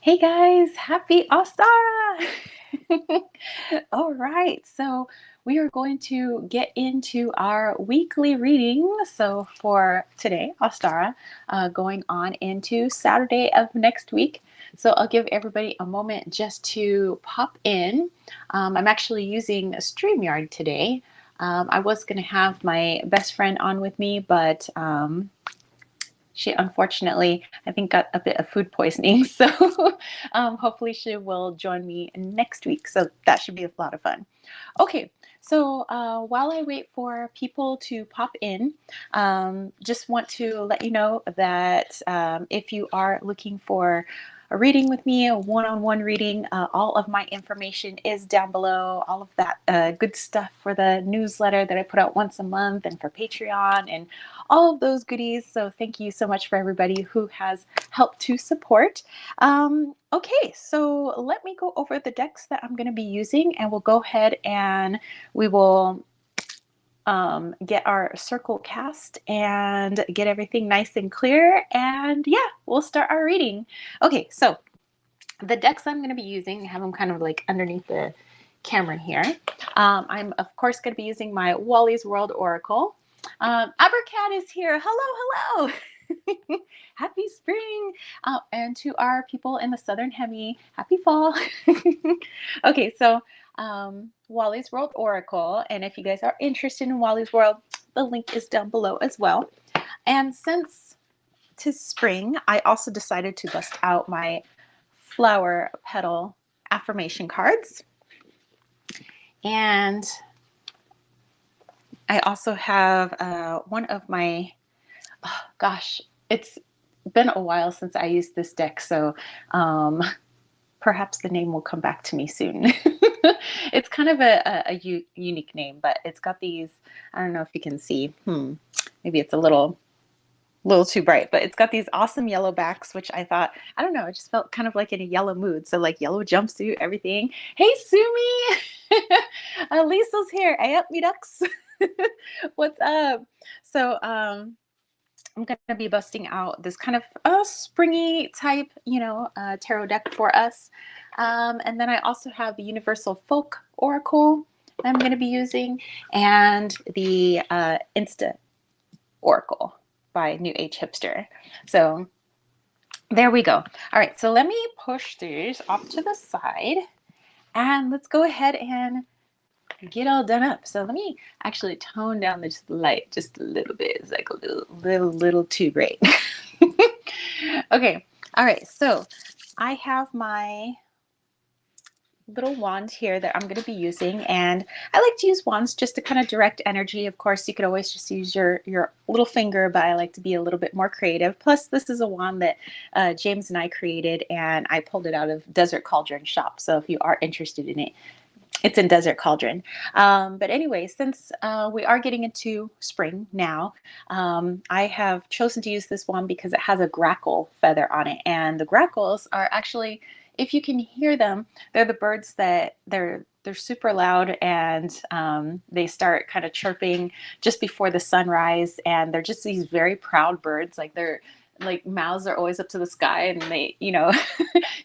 Hey guys, happy Ostara! All right, so we are going to get into our weekly reading. So for today, Ostara, going on into Saturday of next week. So I'll give everybody a moment just to pop in. I'm actually using StreamYard today. I was going to have my best friend on with me, but she unfortunately, I think, got a bit of food poisoning. So hopefully she will join me next week. So that should be a lot of fun. Okay, so while I wait for people to pop in, just want to let you know that if you are looking for a reading with me, a one-on-one reading, all of my information is down below. All of that good stuff for the newsletter that I put out once a month and for Patreon and all of those goodies. So thank you so much for everybody who has helped to support. Okay, so let me go over the decks that I'm going to be using, and we'll go ahead and we will get our circle cast and get everything nice and clear. And yeah, we'll start our reading. Okay, so the decks I'm going to be using, I have them kind of like underneath the camera here. I'm of course going to be using my Wally's World Oracle. Abercat is here. Hello, hello. Happy spring. And to our people in the Southern Hemi, happy fall. Okay, so Wally's World Oracle. And if you guys are interested in Wally's World, the link is down below as well. And since 'tis spring, I also decided to bust out my flower petal affirmation cards. And I also have one of my, oh, gosh, it's been a while since I used this deck, so perhaps the name will come back to me soon. It's kind of a unique name, but it's got these, I don't know if you can see, maybe it's a little too bright, but it's got these awesome yellow backs, which I thought, I don't know, I just felt kind of like in a yellow mood. So like yellow jumpsuit, everything. Hey, Sumi! Lisa's here. Hey up, me ducks. What's up? So I'm going to be busting out this kind of springy type, tarot deck for us. And then I also have the Universal Folk Oracle that I'm going to be using, and the Insta Oracle by New Age Hipster. So there we go. All right, so let me push these off to the side and let's go ahead and get all done up. So let me actually tone down this light just a little bit. It's like a little too bright. Okay, all right, so I have my little wand here that I'm going to be using, and I like to use wands just to kind of direct energy. Of course, you could always just use your little finger, but I like to be a little bit more creative. Plus, this is a wand that James and I created, and I pulled it out of Desert Cauldron shop. So if you are interested in it, it's in Desert Cauldron. But anyway, since we are getting into spring now, I have chosen to use this one because it has a grackle feather on it. And the grackles are actually, if you can hear them, they're the birds that they're super loud, and they start kind of chirping just before the sunrise. And they're just these very proud birds. Like they're like mouths are always up to the sky, and they, you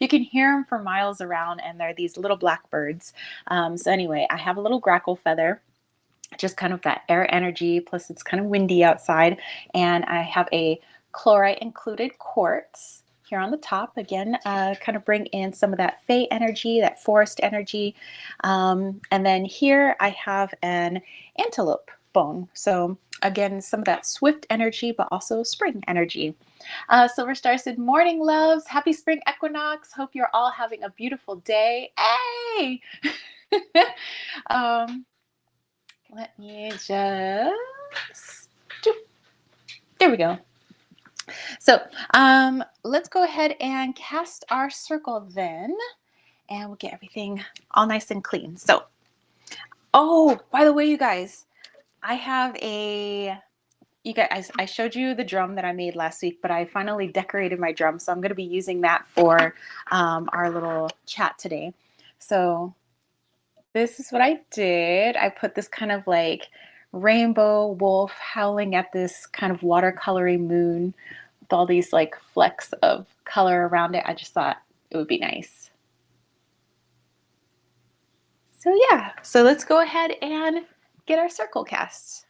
can hear them for miles around, and they're these little black birds. So anyway, I have a little grackle feather, just kind of that air energy, plus it's kind of windy outside. And I have a chlorite included quartz here on the top, again, kind of bring in some of that fae energy, that forest energy. And then here I have an antelope bone. So again, some of that swift energy, but also spring energy. Silver Star said, morning loves, happy spring equinox. Hope you're all having a beautiful day. Hey! Let me just, there we go. So let's go ahead and cast our circle then, and we'll get everything all nice and clean. So, oh, by the way, you guys, I have I showed you the drum that I made last week, but I finally decorated my drum. So I'm going to be using that for our little chat today. So this is what I did. I put this kind of like rainbow wolf howling at this kind of watercolory moon with all these like flecks of color around it. I just thought it would be nice. So yeah, so let's go ahead and get our circle cast.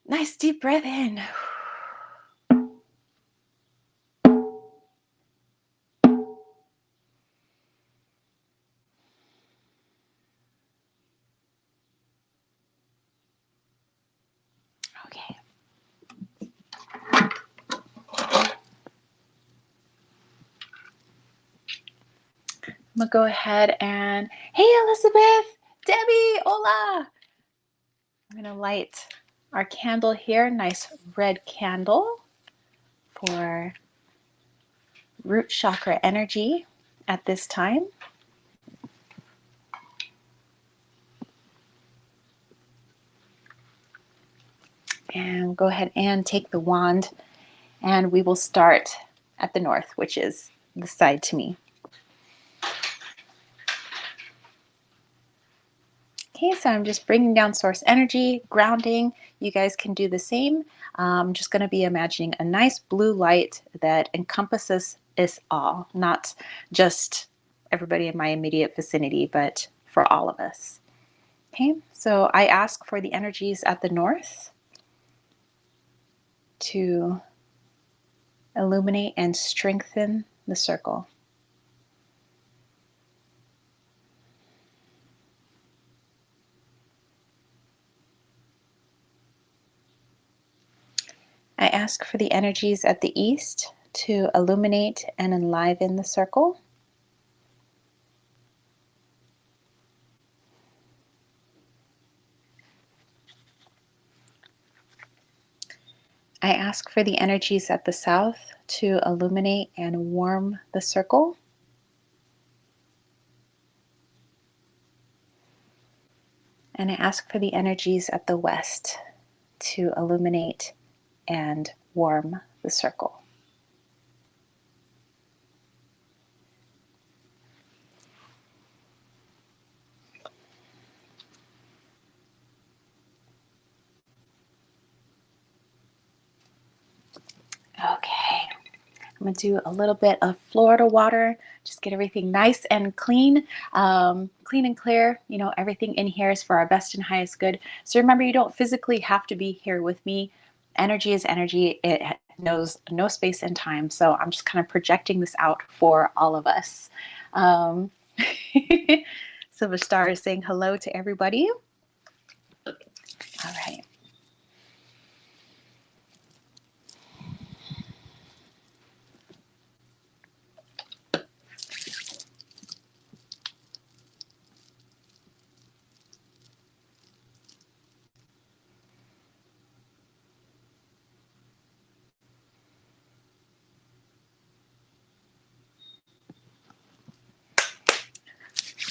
Nice deep breath in. Okay. I'm gonna go ahead and, hey Elizabeth, Debbie, hola. I'm gonna light our candle here, nice red candle for root chakra energy at this time. And go ahead and take the wand, and we will start at the north, which is the side to me. Okay, so I'm just bringing down source energy, grounding. You guys can do the same. I'm just going to be imagining a nice blue light that encompasses us all, not just everybody in my immediate vicinity, but for all of us. Okay, so I ask for the energies at the north to illuminate and strengthen the circle. I ask for the energies at the east to illuminate and enliven the circle. I ask for the energies at the south to illuminate and warm the circle. And I ask for the energies at the west to illuminate and warm the circle. Okay, I'm gonna do a little bit of Florida water, just get everything nice and clean, clean and clear. You know, everything in here is for our best and highest good. So remember, you don't physically have to be here with me. Energy is energy. It knows no space and time. So I'm just kind of projecting this out for all of us. Um, Silver Star is saying hello to everybody. All right.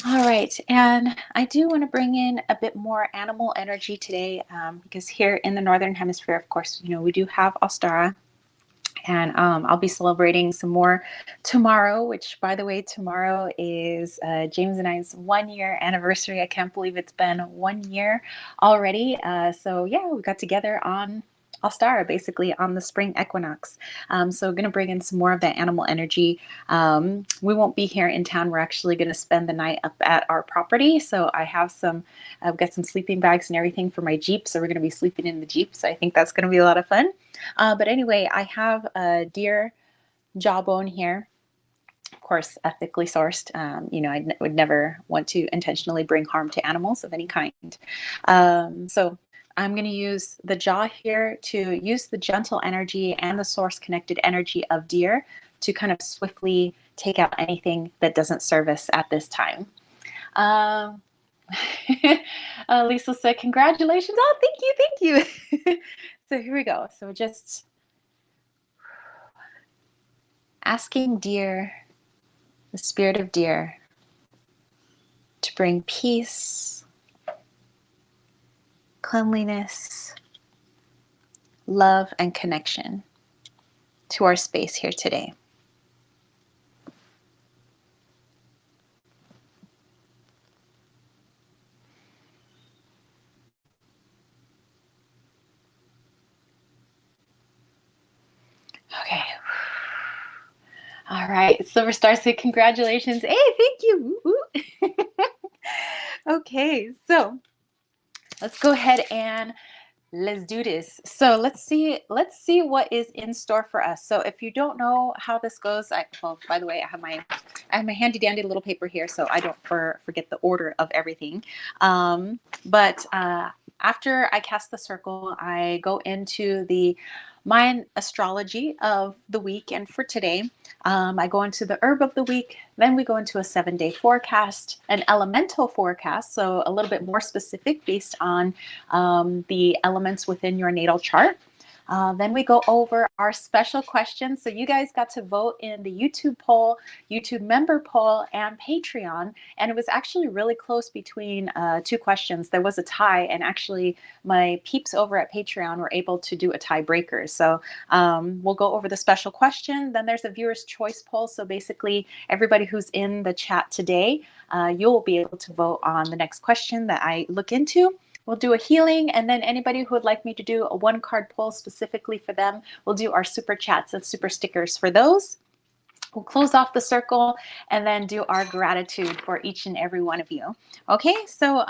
All right, and I do want to bring in a bit more animal energy today because here in the Northern Hemisphere, of course, you know, we do have Ostara, and I'll be celebrating some more tomorrow, which, by the way, tomorrow is James and I's 1 year anniversary. I can't believe it's been 1 year already. So yeah, we got together on Ostara, basically on the spring equinox. So we're going to bring in some more of that animal energy. We won't be here in town. We're actually going to spend the night up at our property. So I've got some sleeping bags and everything for my Jeep. So we're going to be sleeping in the Jeep. So I think that's going to be a lot of fun. But anyway, I have a deer jawbone here, of course, ethically sourced. You know, would never want to intentionally bring harm to animals of any kind. So I'm going to use the jaw here to use the gentle energy and the source connected energy of deer to kind of swiftly take out anything that doesn't serve us at this time. Lisa said, congratulations. Oh, thank you. So here we go. So just asking deer, the spirit of deer, to bring peace, cleanliness, love, and connection to our space here today. Okay. All right, Silver Star said congratulations. Hey, thank you. Woo, woo. Okay, so let's go ahead and let's do this. So let's see what is in store for us. So if you don't know how this goes, well, by the way, I have my handy dandy little paper here, so I don't forget the order of everything. But after I cast the circle, I go into the Mayan astrology of the week, and for today, I go into the herb of the week. Then we go into a 7-day forecast, an elemental forecast, so a little bit more specific based on the elements within your natal chart. Then we go over our special questions. So you guys got to vote in the YouTube poll, YouTube member poll, and Patreon. And it was actually really close between two questions. There was a tie, and actually my peeps over at Patreon were able to do a tiebreaker. So we'll go over the special question. Then there's a viewer's choice poll. So basically everybody who's in the chat today, you'll be able to vote on the next question that I look into. We'll do a healing, and then anybody who would like me to do a 1-card pull specifically for them, we'll do our super chats and super stickers for those. We'll close off the circle and then do our gratitude for each and every one of you. Okay, so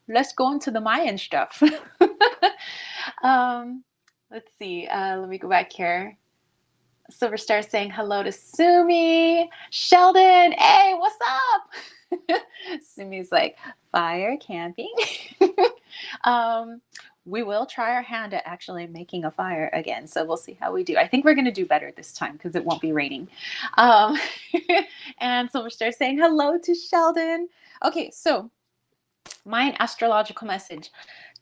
let's go into the Mayan stuff. Let's see. Let me go back here. Silver Star saying hello to Sumi. Sheldon, hey, what's up? Sumi's like, fire camping. We will try our hand at actually making a fire again. So we'll see how we do. I think we're going to do better this time because it won't be raining. And Silver Star saying hello to Sheldon. Okay, so my astrological message.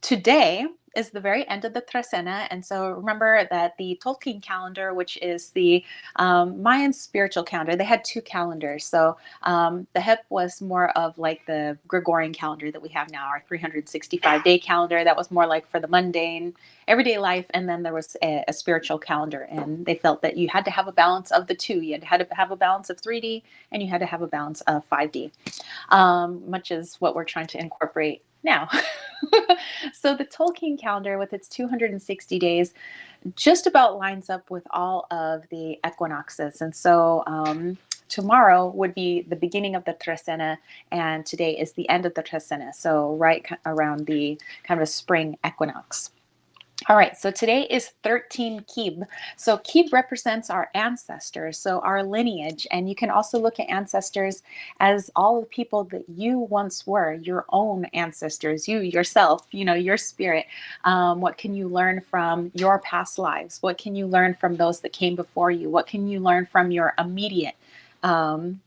Today is the very end of the Trecena. And so remember that the Tolkien calendar, which is the Mayan spiritual calendar, they had 2 calendars. So the Hep was more of like the Gregorian calendar that we have now, our 365-day calendar. That was more like for the mundane, everyday life. And then there was a spiritual calendar. And they felt that you had to have a balance of the 2. You had to have a balance of 3D, and you had to have a balance of 5D, much as what we're trying to incorporate now. So the Tolkien calendar with its 260 days just about lines up with all of the equinoxes. And so tomorrow would be the beginning of the Trecena, and today is the end of the Trecena. So right around the kind of spring equinox. All right, so today is 13 Kib. So Kib represents our ancestors, so our lineage. And you can also look at ancestors as all the people that you once were, your own ancestors, you yourself, your spirit. What can you learn from your past lives? What can you learn from those that came before you? What can you learn from your immediate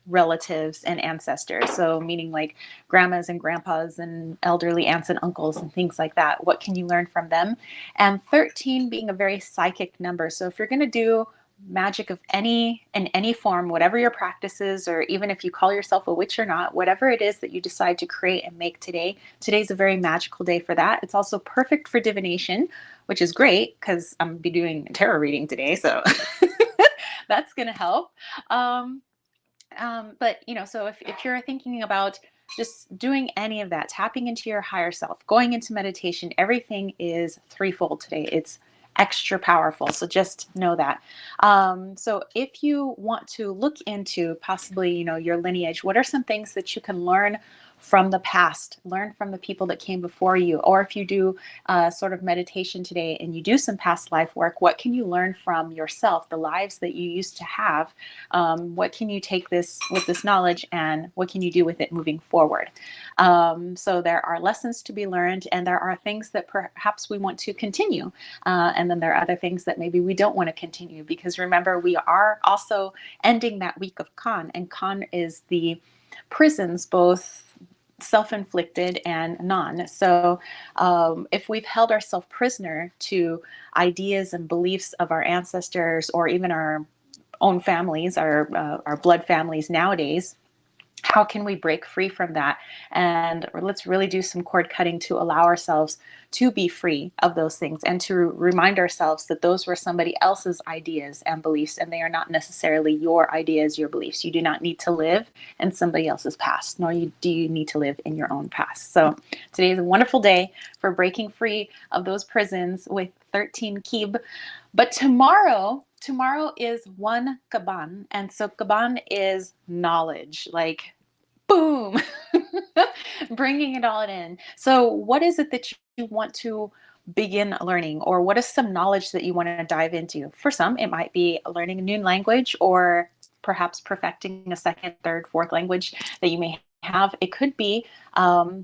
relatives and ancestors? So meaning like grandmas and grandpas and elderly aunts and uncles and things like that. What can you learn from them? And 13 being a very psychic number. So if you're going to do magic of in any form, whatever your practice is, or even if you call yourself a witch or not, whatever it is that you decide to create and make today's a very magical day for that. It's also perfect for divination, which is great because I'm going to be doing a tarot reading today. So that's going to help. But so if you're thinking about just doing any of that, tapping into your higher self, going into meditation, everything is threefold today. It's extra powerful. So just know that. So if you want to look into possibly, your lineage, what are some things that you can learn from the past, learn from the people that came before you? Or if you do sort of meditation today and you do some past life work, what can you learn from yourself, the lives that you used to have? What can you take with this knowledge, and what can you do with it moving forward? So there are lessons to be learned, and there are things that perhaps we want to continue. And then there are other things that maybe we don't want to continue, because remember, we are also ending that week of Khan, and Khan is the prisons, both self-inflicted and non. So if we've held ourselves prisoner to ideas and beliefs of our ancestors, or even our own families, our blood families nowadays, how can we break free from that? And let's really do some cord cutting to allow ourselves to be free of those things, and to remind ourselves that those were somebody else's ideas and beliefs, and they are not necessarily your ideas, your beliefs. You do not need to live in somebody else's past, nor do you need to live in your own past. So today is a wonderful day for breaking free of those prisons with 13 kib. But tomorrow is one kaban. And so kaban is knowledge, like boom, bringing it all in. So what is it that you want to begin learning, or what is some knowledge that you want to dive into? For some, it might be learning a new language, or perhaps perfecting a second, third, fourth language that you may have. It could be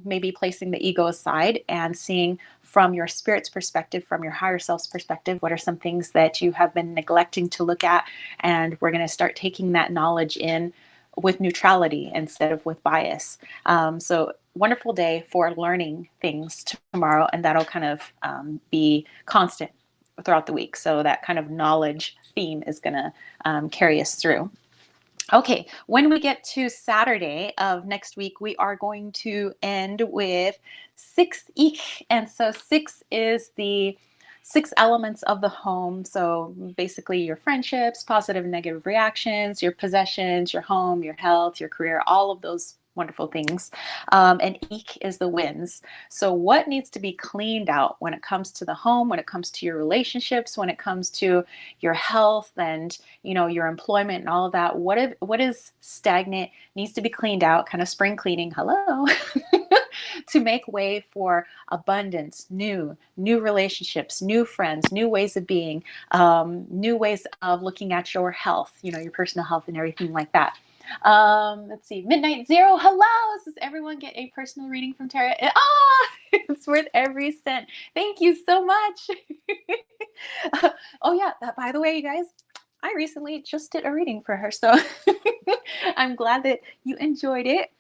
maybe placing the ego aside and seeing from your spirit's perspective, from your higher self's perspective, what are some things that you have been neglecting to look at, and we're going to start taking that knowledge in with neutrality instead of with bias. So wonderful day for learning things tomorrow, and that'll kind of be constant throughout the week. So that kind of knowledge theme is going to carry us through. Okay, when we get to Saturday of next week, we are going to end with 6 and so 6 is the 6 elements of the home. So basically your friendships, positive and negative reactions, your possessions, your home, your health, your career, all of those wonderful things. And eek is the wins. So what needs to be cleaned out when it comes to the home, when it comes to your relationships, when it comes to your health and, you know, your employment and all of that? What is stagnant, needs to be cleaned out, kind of spring cleaning, hello, to make way for abundance, new relationships, new friends, new ways of being, new ways of looking at your health, you know, your personal health and everything like that. Let's see, Midnight Zero, hello. Does everyone get a personal reading from Tara? It's worth every cent. Thank you so much. Oh yeah, by the way, you guys, I recently just did a reading for her, so I'm glad that you enjoyed it.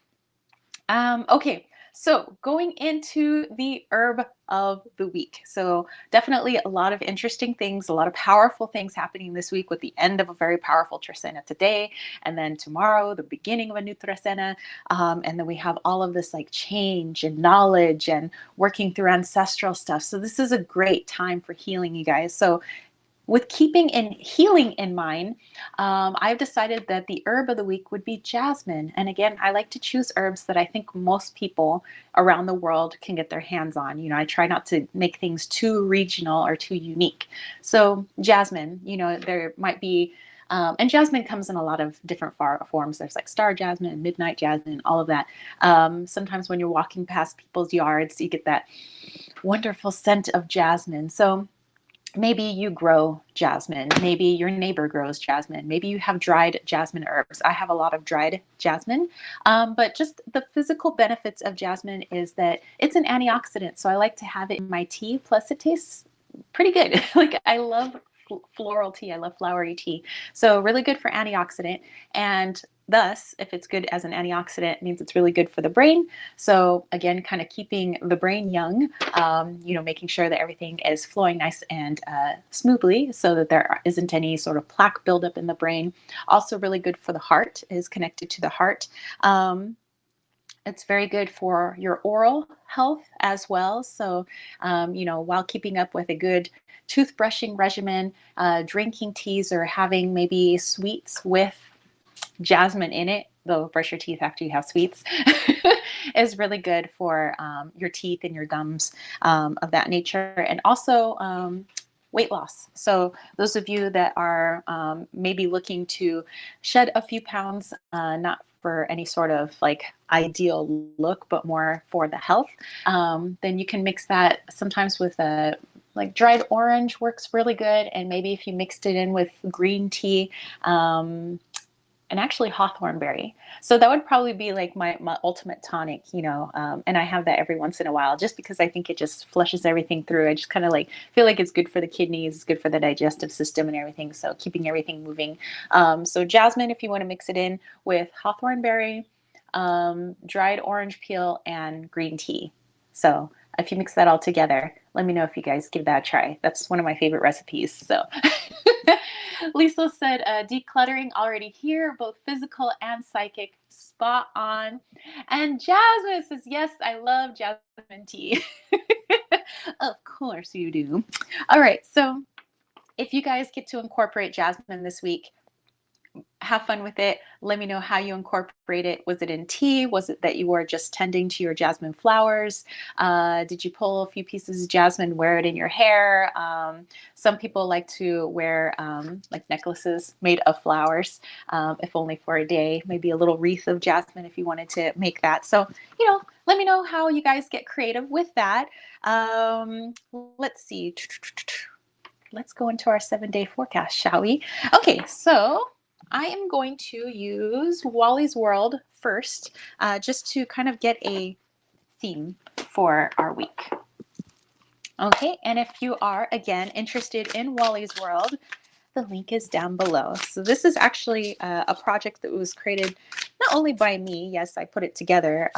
Okay, so going into the herb of the week. So definitely a lot of interesting things, a lot of powerful things happening this week, with the end of a very powerful Trasena today, and then tomorrow, the beginning of a new Trasena. And then we have all of this like change and knowledge and working through ancestral stuff. So this is a great time for healing, you guys. So with keeping and healing in mind, I've decided that the herb of the week would be jasmine. And again, I like to choose herbs that I think most people around the world can get their hands on. You know, I try not to make things too regional or too unique. So jasmine, you know, there might be, and jasmine comes in a lot of different forms. There's like star jasmine and midnight jasmine, all of that. Sometimes when you're walking past people's yards, you get that wonderful scent of jasmine. So maybe you grow jasmine, maybe your neighbor grows jasmine, maybe you have dried jasmine herbs. I have a lot of dried jasmine, but just the physical benefits of jasmine is that it's an antioxidant. So I like to have it in my tea, plus it tastes pretty good. Like I love floral tea, I love flowery tea. So really good for antioxidant, and thus, if it's good as an antioxidant, it means it's really good for the brain. So again, kind of keeping the brain young, you know, making sure that everything is flowing nice and smoothly, so that there isn't any sort of plaque buildup in the brain. Also really good for the heart, is connected to the heart. It's very good for your oral health as well. So, you know, while keeping up with a good toothbrushing regimen, drinking teas or having maybe sweets with jasmine in it, though brush your teeth after you have sweets, is really good for your teeth and your gums, of that nature. And also weight loss. So those of you that are maybe looking to shed a few pounds, not for any sort of like ideal look, but more for the health, then you can mix that sometimes with a like dried orange works really good. And maybe if you mixed it in with green tea, and actually hawthorn berry. So that would probably be like my ultimate tonic, you know, and I have that every once in a while just because I think it just flushes everything through. I just kind of like feel like it's good for the kidneys, it's good for the digestive system and everything. So keeping everything moving. So jasmine, if you want to mix it in with hawthorn berry, dried orange peel, and green tea. So if you mix that all together, let me know if you guys give that a try. That's one of my favorite recipes. So Lisa said, decluttering already here, both physical and psychic, spot on. And Jasmine says, yes, I love jasmine tea. Of course you do. All right. So if you guys get to incorporate jasmine this week, have fun with it. Let me know how you incorporate it. Was it in tea? Was it that you were just tending to your jasmine flowers? Did you pull a few pieces of jasmine, wear it in your hair? Some people like to wear like necklaces made of flowers, if only for a day, maybe a little wreath of jasmine if you wanted to make that. So, let me know how you guys get creative with that. Let's see. Let's go into our 7-day forecast, shall we? Okay, so I am going to use Wally's World first, just to kind of get a theme for our week. Okay, and if you are, again, interested in Wally's World, the link is down below. So this is actually a project that was created not only by me, yes, I put it together,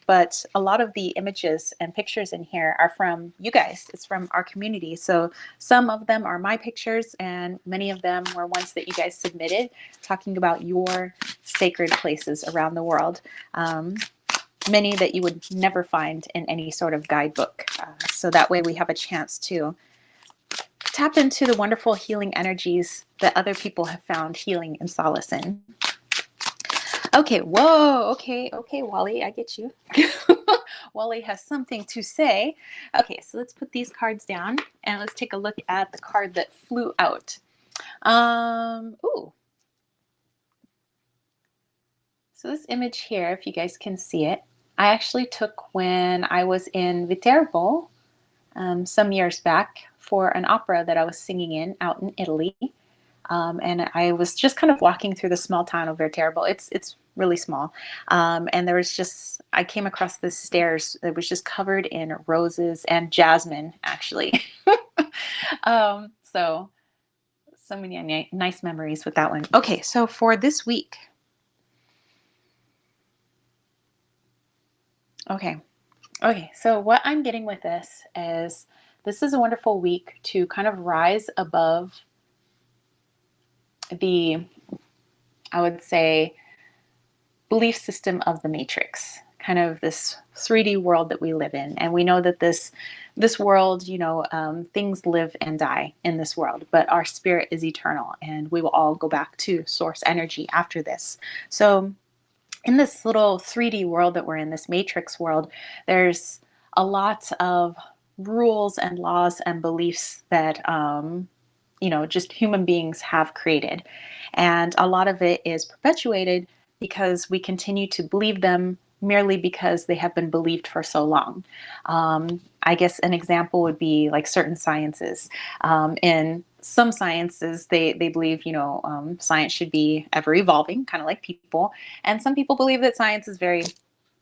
but a lot of the images and pictures in here are from you guys. It's from our community. So some of them are my pictures, and many of them were ones that you guys submitted, talking about your sacred places around the world. Many that you would never find in any sort of guidebook. So that way we have a chance to tap into the wonderful healing energies that other people have found healing and solace in. Okay, whoa, okay, Wally, I get you. Wally has something to say. Okay, so let's put these cards down and let's take a look at the card that flew out. Ooh. So this image here, if you guys can see it, I actually took when I was in Viterbo some years back for an opera that I was singing in out in Italy. And I was just kind of walking through the small town of Viterbo. It's really small. And there was just, I came across this stairs that was just covered in roses and jasmine, actually. So many nice memories with that one. Okay, so for this week. Okay, so what I'm getting with this is a wonderful week to kind of rise above the, I would say, belief system of the matrix, kind of this 3D world that we live in. And we know that this world, things live and die in this world, but our spirit is eternal and we will all go back to source energy after this. So in this little 3D world that we're in, this matrix world, there's a lot of rules and laws and beliefs that just human beings have created. And a lot of it is perpetuated because we continue to believe them merely because they have been believed for so long. I guess an example would be like certain sciences. In some sciences, they believe, science should be ever evolving, kind of like people. And some people believe that science is very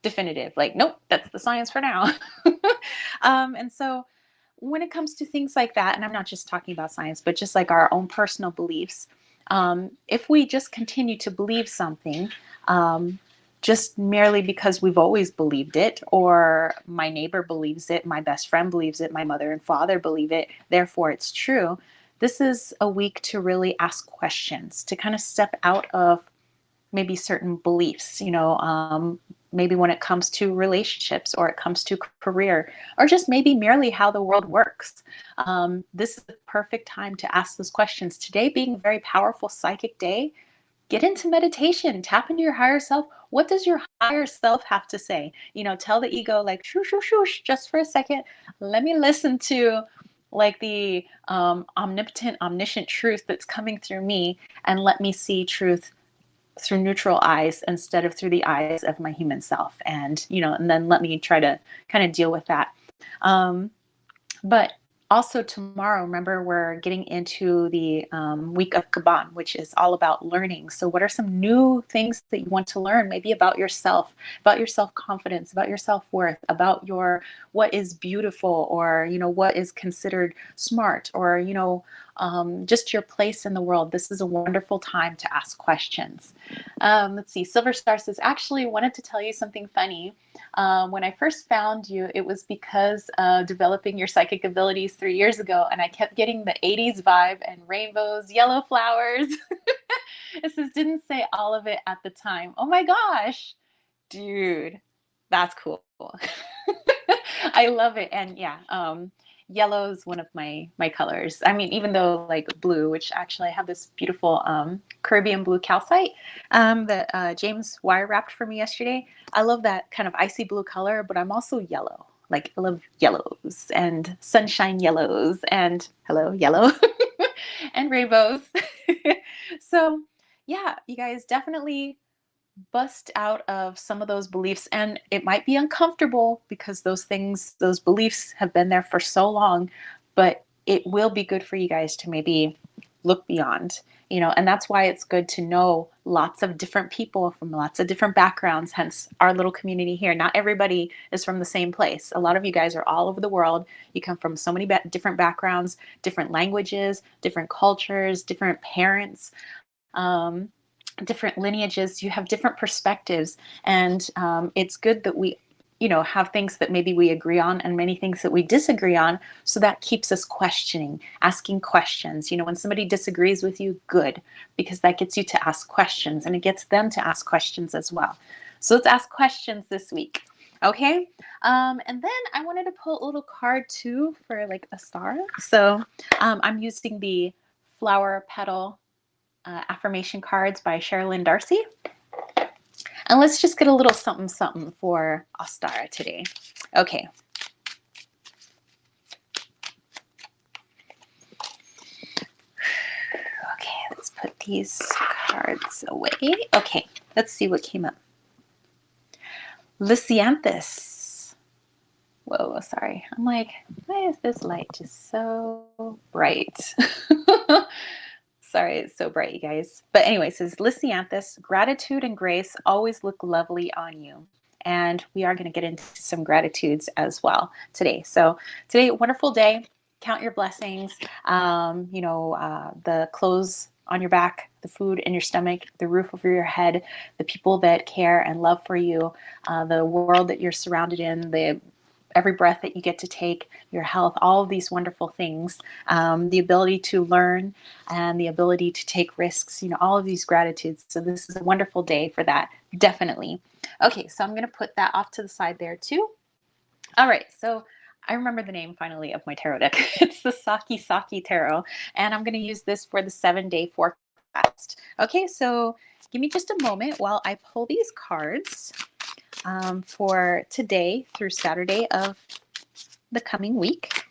definitive, like, nope, that's the science for now. And so when it comes to things like that, and I'm not just talking about science, but just like our own personal beliefs, if we just continue to believe something, just merely because we've always believed it, or my neighbor believes it, my best friend believes it, my mother and father believe it, therefore it's true. This is a week to really ask questions, to kind of step out of maybe certain beliefs, maybe when it comes to relationships or it comes to career, or just maybe merely how the world works. This is the perfect time to ask those questions. Today being a very powerful psychic day, get into meditation, tap into your higher self. What does your higher self have to say? Tell the ego, like, shoosh, shoosh, shoosh, just for a second. Let me listen to like the omnipotent, omniscient truth that's coming through me, and let me see truth through neutral eyes instead of through the eyes of my human self. And, and then let me try to kind of deal with that. But also tomorrow, remember, we're getting into the week of Kaban, which is all about learning. So what are some new things that you want to learn, maybe about yourself, about your self-confidence, about your self-worth, about your what is beautiful, or, what is considered smart, or, just your place in the world. This is a wonderful time to ask questions. Let's see. Silver Star says, actually wanted to tell you something funny. When I first found you, it was because of developing your psychic abilities 3 years ago, and I kept getting the 80s vibe and rainbows, yellow flowers. It says, didn't say all of it at the time. Oh my gosh, dude, that's cool. I love it. And yeah, yellow is one of my colors. I mean, even though like blue, which actually I have this beautiful Caribbean blue calcite that James wire wrapped for me yesterday. I love that kind of icy blue color, but I'm also yellow. Like I love yellows and sunshine yellows and hello yellow and rainbows. So yeah, you guys definitely bust out of some of those beliefs, and it might be uncomfortable because those things, those beliefs have been there for so long, but it will be good for you guys to maybe look beyond, and that's why it's good to know lots of different people from lots of different backgrounds, hence our little community here. Not everybody is from the same place. A lot of you guys are all over the world. You come from so many different backgrounds, different languages, different cultures, different parents, different lineages. You have different perspectives, and it's good that we have things that maybe we agree on and many things that we disagree on, so that keeps us questioning, asking questions. When somebody disagrees with you, good, because that gets you to ask questions and it gets them to ask questions as well. So let's ask questions this week. Okay. And then I wanted to pull a little card too for like a star. So I'm using the flower petal affirmation cards by Sherilyn Darcy. And let's just get a little something something for Ostara today. Okay. Okay, let's put these cards away. Okay, let's see what came up. Lysianthus. Whoa, sorry. I'm like, why is this light just so bright? Sorry, it's so bright, you guys. But anyway, it says, Lysianthus, gratitude and grace always look lovely on you. And we are going to get into some gratitudes as well today. So today, wonderful day. Count your blessings. The clothes on your back, the food in your stomach, the roof over your head, the people that care and love for you, the world that you're surrounded in, every breath that you get to take, your health, all of these wonderful things, the ability to learn and the ability to take risks, all of these gratitudes. So this is a wonderful day for that, definitely. Okay, so I'm going to put that off to the side there too. All right, so I remember the name finally of my tarot deck. It's the Saki Saki Tarot, and I'm going to use this for the 7-day forecast. Okay, so give me just a moment while I pull these cards for today through Saturday of the coming week.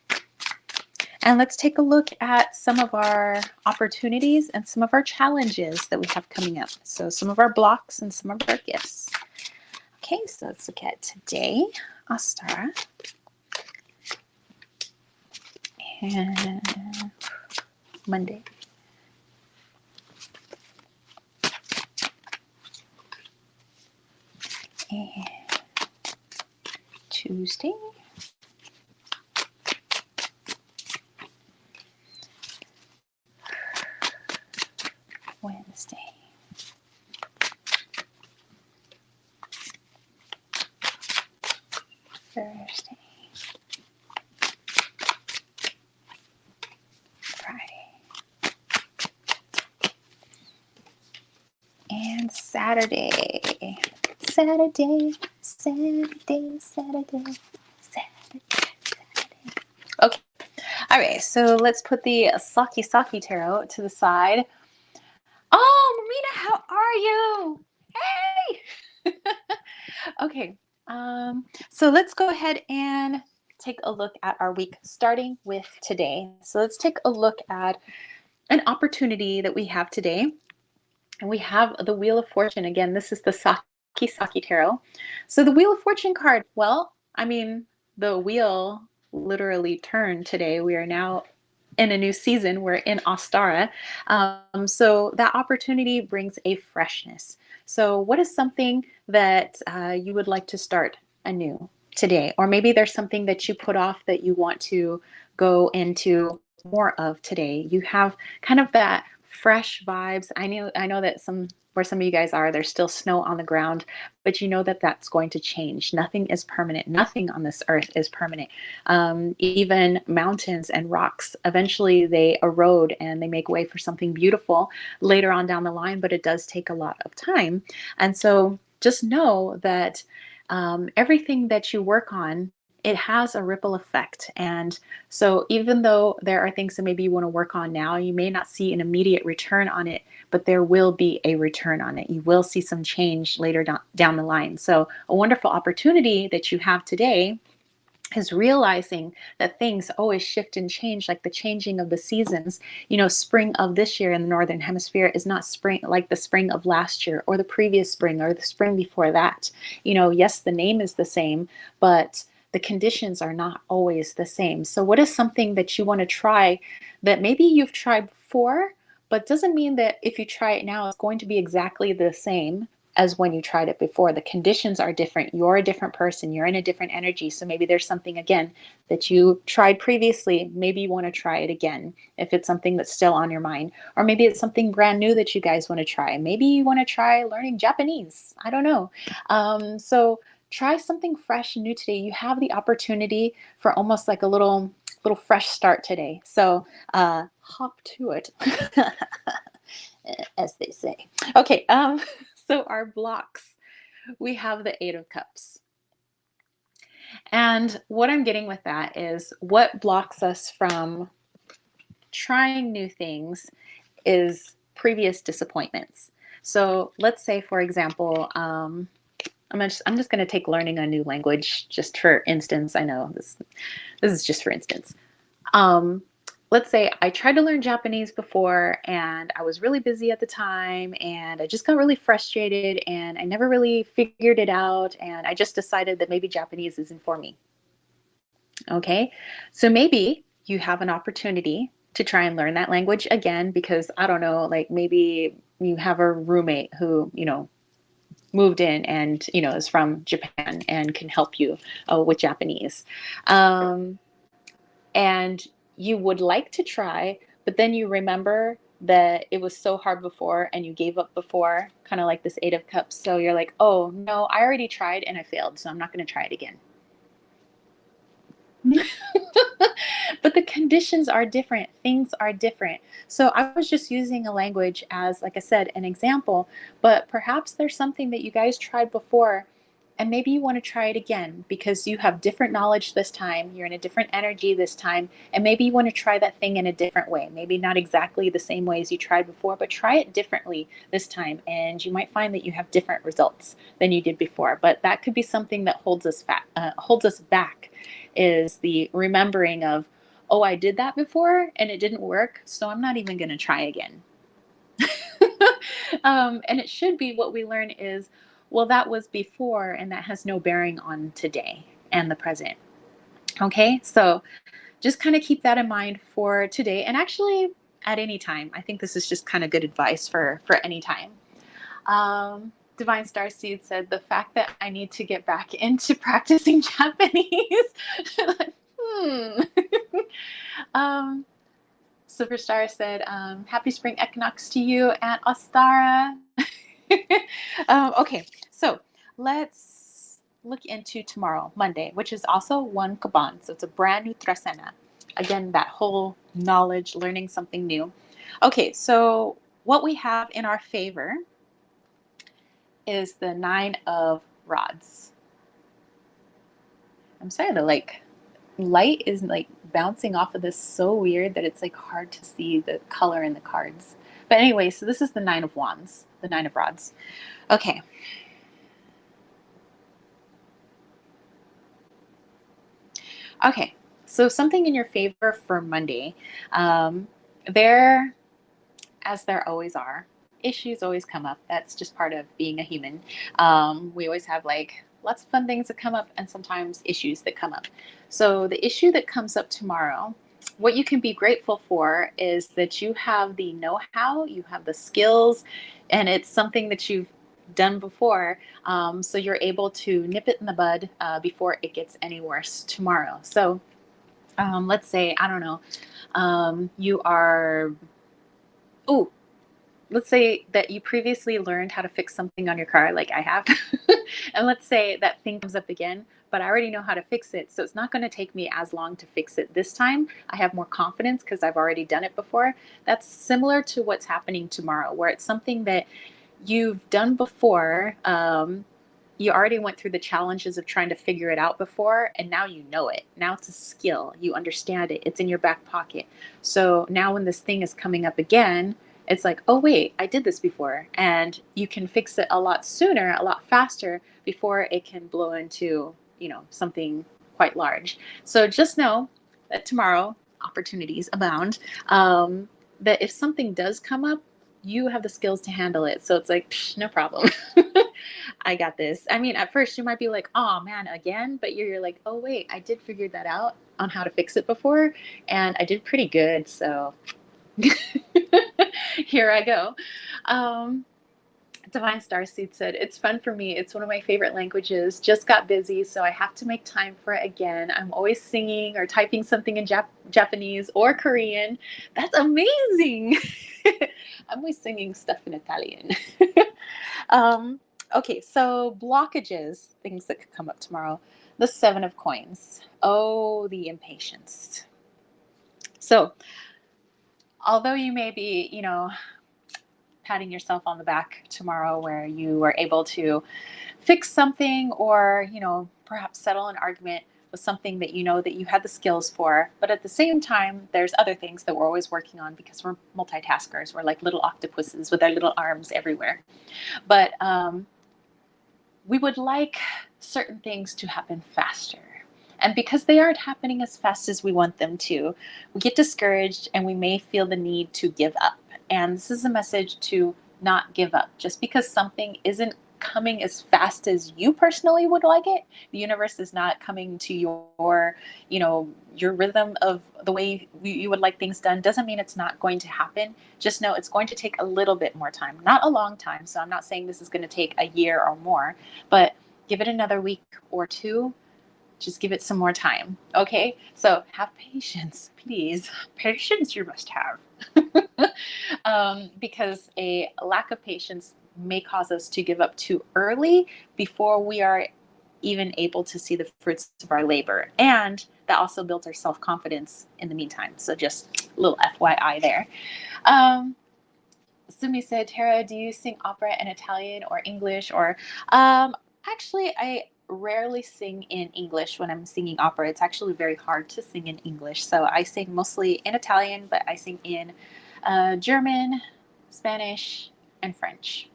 And let's take a look at some of our opportunities and some of our challenges that we have coming up. So some of our blocks and some of our gifts. Okay, so let's look at today, Ostara. And Monday. And Tuesday. Wednesday. Thursday. Friday. And Saturday. Saturday. Okay. All right. So let's put the Saki Saki Tarot to the side. Oh, Marina, how are you? Hey. Okay. So let's go ahead and take a look at our week, starting with today. So let's take a look at an opportunity that we have today. And we have the Wheel of Fortune. Again, this is the Saki Saki Tarot. So the Wheel of Fortune card, well, I mean, the wheel literally turned today. We are now in a new season. We're in Ostara. So that opportunity brings a freshness. So what is something that you would like to start anew today? Or maybe there's something that you put off that you want to go into more of today. You have kind of that fresh vibes. I know that where some of you guys are, there's still snow on the ground, but you know that that's going to change. Nothing is permanent. Nothing on this earth is permanent. Even mountains and rocks, eventually they erode and they make way for something beautiful later on down the line, but it does take a lot of time. And so just know that everything that you work on it has a ripple effect. And so, even though there are things that maybe you want to work on now, you may not see an immediate return on it, but there will be a return on it. You will see some change later down the line. So, a wonderful opportunity that you have today is realizing that things always shift and change, like the changing of the seasons. Spring of this year in the northern hemisphere is not spring like the spring of last year or the previous spring or the spring before that. Yes, the name is the same, but the conditions are not always the same. So what is something that you want to try that maybe you've tried before, but doesn't mean that if you try it now it's going to be exactly the same as when you tried it before? The conditions are different. You're a different person. You're in a different energy. So maybe there's something, again, that you tried previously. Maybe you want to try it again if it's something that's still on your mind. Or maybe it's something brand new that you guys want to try. Maybe you want to try learning Japanese. I don't know. So try something fresh and new today. You have the opportunity for almost like a little fresh start today. So hop to it, as they say. Okay. So our blocks, we have the Eight of Cups. And what I'm getting with that is what blocks us from trying new things is previous disappointments. So let's say, for example, I'm just going to take learning a new language just for instance. I know this is just for instance. Let's say I tried to learn Japanese before and I was really busy at the time and I just got really frustrated and I never really figured it out and I just decided that maybe Japanese isn't for me. Okay, so maybe you have an opportunity to try and learn that language again because I don't know, like maybe you have a roommate who, moved in and, is from Japan and can help you with Japanese. Um, and you would like to try, but then you remember that it was so hard before and you gave up before, kind of like this Eight of Cups. So you're like, oh no, I already tried and I failed, so I'm not going to try it again. But the conditions are different, things are different. So I was just using a language as, like I said, an example, but perhaps there's something that you guys tried before and maybe you want to try it again because you have different knowledge this time, you're in a different energy this time, and maybe you want to try that thing in a different way. Maybe not exactly the same way as you tried before, but try it differently this time, and you might find that you have different results than you did before. But that could be something that holds us back, is the remembering of, oh, I did that before and it didn't work, so I'm not even going to try again. And it should be what we learn is, well, that was before and that has no bearing on today and the present. Okay, so just kind of keep that in mind for today and actually at any time. I think this is just kind of good advice for any time. Divine Starseed said, the fact that I need to get back into practicing Japanese. Like, Superstar said, happy spring equinox to you and Ostara. Okay, so let's look into tomorrow, Monday, which is also one Kaban. So it's a brand new Trasena. Again, that whole knowledge, learning something new. Okay, so what we have in our favor is the Nine of Rods. I'm sorry, the light is like bouncing off of this so weird that it's like hard to see the color in the cards. But anyway, so this is the Nine of Wands, the Nine of Rods. Okay. Okay, so something in your favor for Monday. There, as there always are, issues always come up. That's just part of being a human. We always have like lots of fun things that come up and sometimes issues that come up. So the issue that comes up tomorrow, what you can be grateful for is that you have the know-how, you have the skills, and it's something that you've done before. So you're able to nip it in the bud before it gets any worse tomorrow. So let's say, I don't know, you are, oh, let's say that you previously learned how to fix something on your car, like I have. And let's say that thing comes up again, but I already know how to fix it. So it's not going to take me as long to fix it this time. I have more confidence because I've already done it before. That's similar to what's happening tomorrow, where it's something that you've done before. you already went through the challenges of trying to figure it out before, and now you know it. Now it's a skill. You understand it. It's in your back pocket. So now when this thing is coming up again, it's like, oh, wait, I did this before. And you can fix it a lot sooner, a lot faster before it can blow into, something quite large. So just know that tomorrow opportunities abound. That if something does come up, you have the skills to handle it. So it's like, no problem. I got this. I mean, at first you might be like, oh man, again, but you're like, oh wait, I did figure that out on how to fix it before, and I did pretty good. So here I go. Um, Divine Starseed said, it's fun for me. It's one of my favorite languages. Just got busy, so I have to make time for it again. I'm always singing or typing something in Japanese or Korean. That's amazing. I'm always singing stuff in Italian. um, okay, so blockages, things that could come up tomorrow. The Seven of Coins. Oh, the impatience. So, although you may be, patting yourself on the back tomorrow where you were able to fix something or, perhaps settle an argument with something that you know that you had the skills for. But at the same time, there's other things that we're always working on because we're multitaskers. We're like little octopuses with our little arms everywhere. But we would like certain things to happen faster. And because they aren't happening as fast as we want them to, we get discouraged and we may feel the need to give up. And this is a message to not give up. Just because something isn't coming as fast as you personally would like it, the universe is not coming to your rhythm of the way you would like things done, doesn't mean it's not going to happen. Just know it's going to take a little bit more time, not a long time. So I'm not saying this is going to take a year or more, but give it another week or two. Just give it some more time. Okay. So have patience, please. Patience you must have. Because a lack of patience may cause us to give up too early before we are even able to see the fruits of our labor. And that also builds our self-confidence in the meantime. So just a little FYI there. Sumi said, Tara, do you sing opera in Italian or English? Or actually, I rarely sing in English when I'm singing opera. It's actually very hard to sing in English. So I sing mostly in Italian, but I sing in German, Spanish, and French.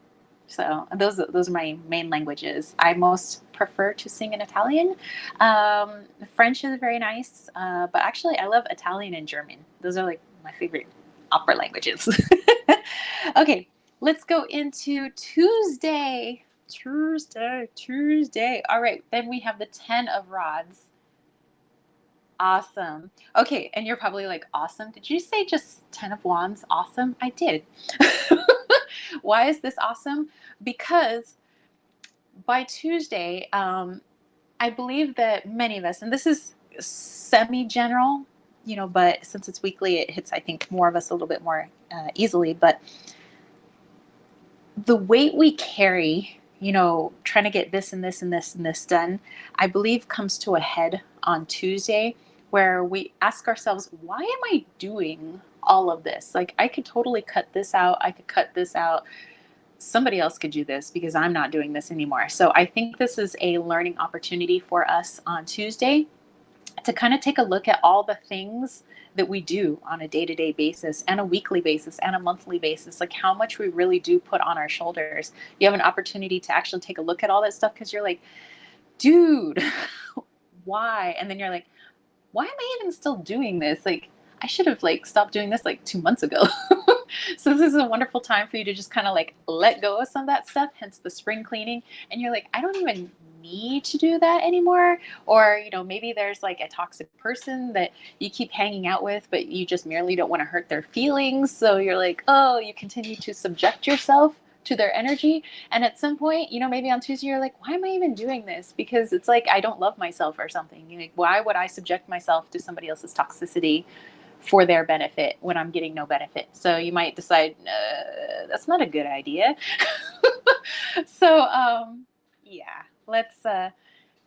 So those are my main languages. I most prefer to sing in Italian. French is very nice, but actually I love Italian and German. Those are like my favorite opera languages. Okay, let's go into Tuesday. Tuesday. All right, then we have the 10 of Rods. Awesome. Okay, and you're probably like, awesome? Did you say just 10 of Wands? Awesome? I did. Why is this awesome? Because by Tuesday, I believe that many of us, and this is semi-general, but since it's weekly, it hits, I think, more of us a little bit more easily. But the weight we carry, trying to get this and this and this and this done, I believe comes to a head on Tuesday, where we ask ourselves, why am I doing all of this? Like, I could totally cut this out. I could cut this out. Somebody else could do this because I'm not doing this anymore. So I think this is a learning opportunity for us on Tuesday to kind of take a look at all the things that we do on a day-to-day basis and a weekly basis and a monthly basis, like how much we really do put on our shoulders. You have an opportunity to actually take a look at all that stuff because you're like, dude, why? And then you're like, why am I even still doing this? Like, I should have stopped doing this 2 months ago. So this is a wonderful time for you to just kind of let go of some of that stuff, hence the spring cleaning. And you're like, I don't even need to do that anymore. Or, maybe there's a toxic person that you keep hanging out with, but you just merely don't want to hurt their feelings. So you're like, oh, you continue to subject yourself to their energy. And at some point, maybe on Tuesday, you're like, why am I even doing this? Because it's I don't love myself or something. You're like, why would I subject myself to somebody else's toxicity for their benefit when I'm getting no benefit? So you might decide, that's not a good idea. So, yeah,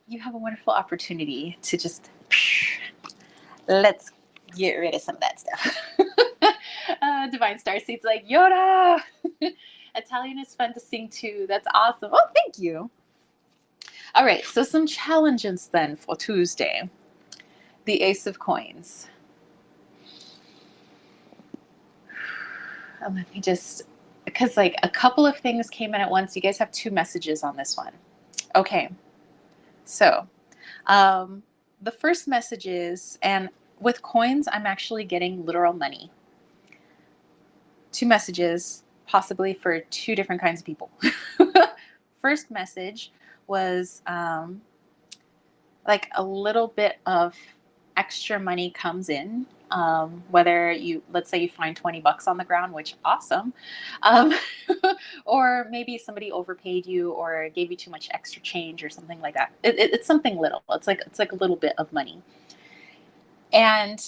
you have a wonderful opportunity to just, let's get rid of some of that stuff. Divine Starseed's like, Yoda! Italian is fun to sing too. That's awesome. Oh, thank you. All right, so some challenges then for Tuesday. The Ace of Coins. Let me just, because like a couple of things came in at once. You guys have two messages on this one. Okay, so the first message is, and with coins, I'm actually getting literal money. Two messages, possibly for two different kinds of people. First message was like a little bit of extra money comes in. Whether you, let's say you find 20 bucks on the ground, which awesome. Um, or maybe somebody overpaid you or gave you too much extra change or something like that. It's something little. It's like a little bit of money. And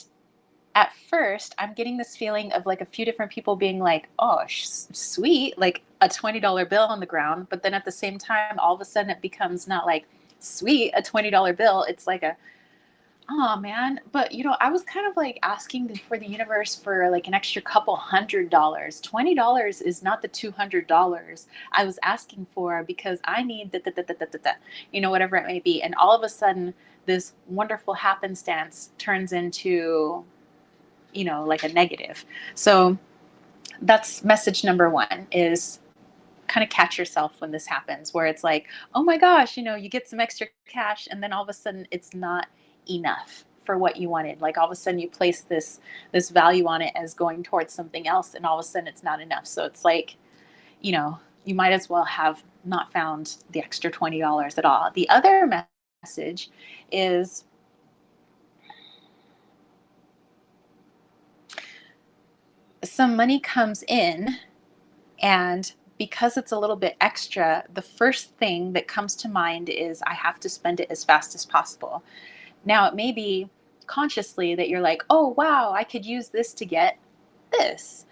at first, I'm getting this feeling of like a few different people being like, oh, sweet, like a $20 bill on the ground. But then at the same time, all of a sudden it becomes not like sweet, a $20 bill. It's like a, oh man, but you know, I was kind of like asking for the universe for like an extra couple $100. $20 is not the $200 I was asking for because I need you know, whatever it may be. And all of a sudden, this wonderful happenstance turns into, you know, like a negative. So that's message number one, is kind of catch yourself when this happens, where it's like, oh my gosh, you know, you get some extra cash and then all of a sudden it's not enough for what you wanted. Like all of a sudden you place this value on it as going towards something else and all of a sudden it's not enough. So it's like, you know, you might as well have not found the extra $20 at all. The other message is some money comes in, and because it's a little bit extra, the first thing that comes to mind is I have to spend it as fast as possible. Now, it may be consciously that you're like, oh, wow, I could use this to get this.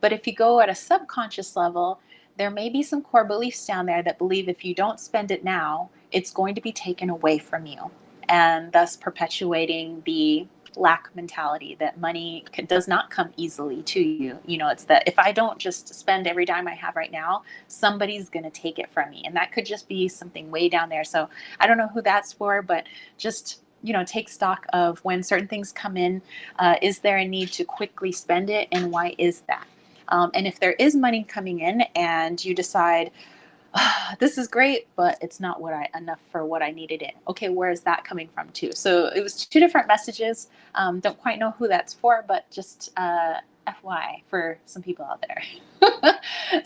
But if you go at a subconscious level, there may be some core beliefs down there that believe if you don't spend it now, it's going to be taken away from you, and thus perpetuating the lack mentality that money does not come easily to you. You know, it's that if I don't just spend every dime I have right now, somebody's going to take it from me. And that could just be something way down there. So I don't know who that's for, but just, you know, take stock of when certain things come in. Is there a need to quickly spend it? And why is that? And if there is money coming in and you decide, this is great, but it's not enough for what I needed in. Okay, where is that coming from too? So it was two different messages. Don't quite know who that's for, but just FY for some people out there.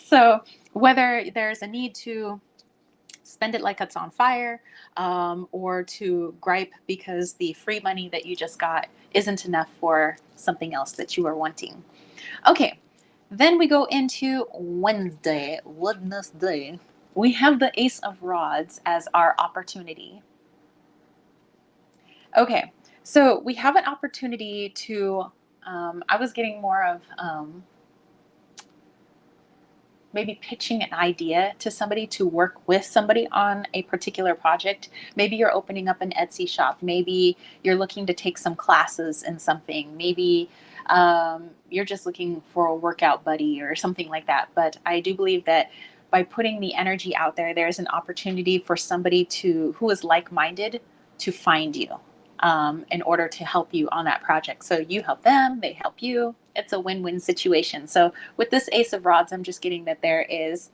So whether there's a need to spend it like it's on fire, or to gripe because the free money that you just got isn't enough for something else that you are wanting. Okay, then we go into Wednesday. We have the Ace of Rods as our opportunity. Okay, so we have an opportunity to, I was getting more of maybe pitching an idea to somebody to work with somebody on a particular project. Maybe you're opening up an Etsy shop. Maybe you're looking to take some classes in something. Maybe you're just looking for a workout buddy or something like that. But I do believe that by putting the energy out there, there's an opportunity for somebody who is like-minded to find you in order to help you on that project. So you help them, they help you. It's a win-win situation. So with this Ace of Rods, I'm just getting that there is,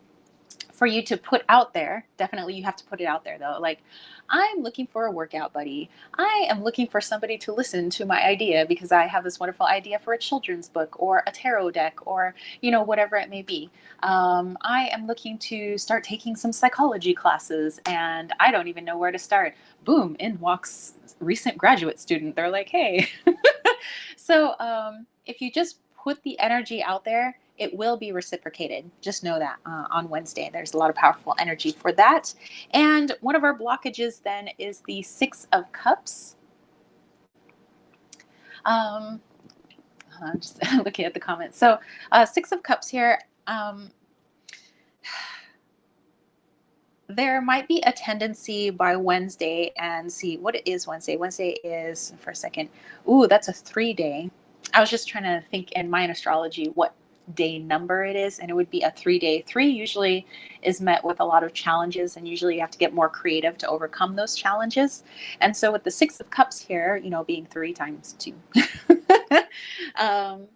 for you to put out there, definitely you have to put it out there though. Like, I'm looking for a workout buddy. I am looking for somebody to listen to my idea because I have this wonderful idea for a children's book or a tarot deck or, you know, whatever it may be. I am looking to start taking some psychology classes and I don't even know where to start. Boom, in walks recent graduate student. They're like, hey. So if you just put the energy out there, it will be reciprocated. Just know that on Wednesday, there's a lot of powerful energy for that. And one of our blockages then is the Six of Cups. I'm just looking at the comments. So Six of Cups here. There might be a tendency by Wednesday, and see what it is Wednesday. Wednesday is, for a second, ooh, that's a 3-day. I was just trying to think in my astrology what day number it is, and it would be a 3 day. Three usually is met with a lot of challenges, and usually you have to get more creative to overcome those challenges. And so with the Six of Cups here, being 3 times 2, um,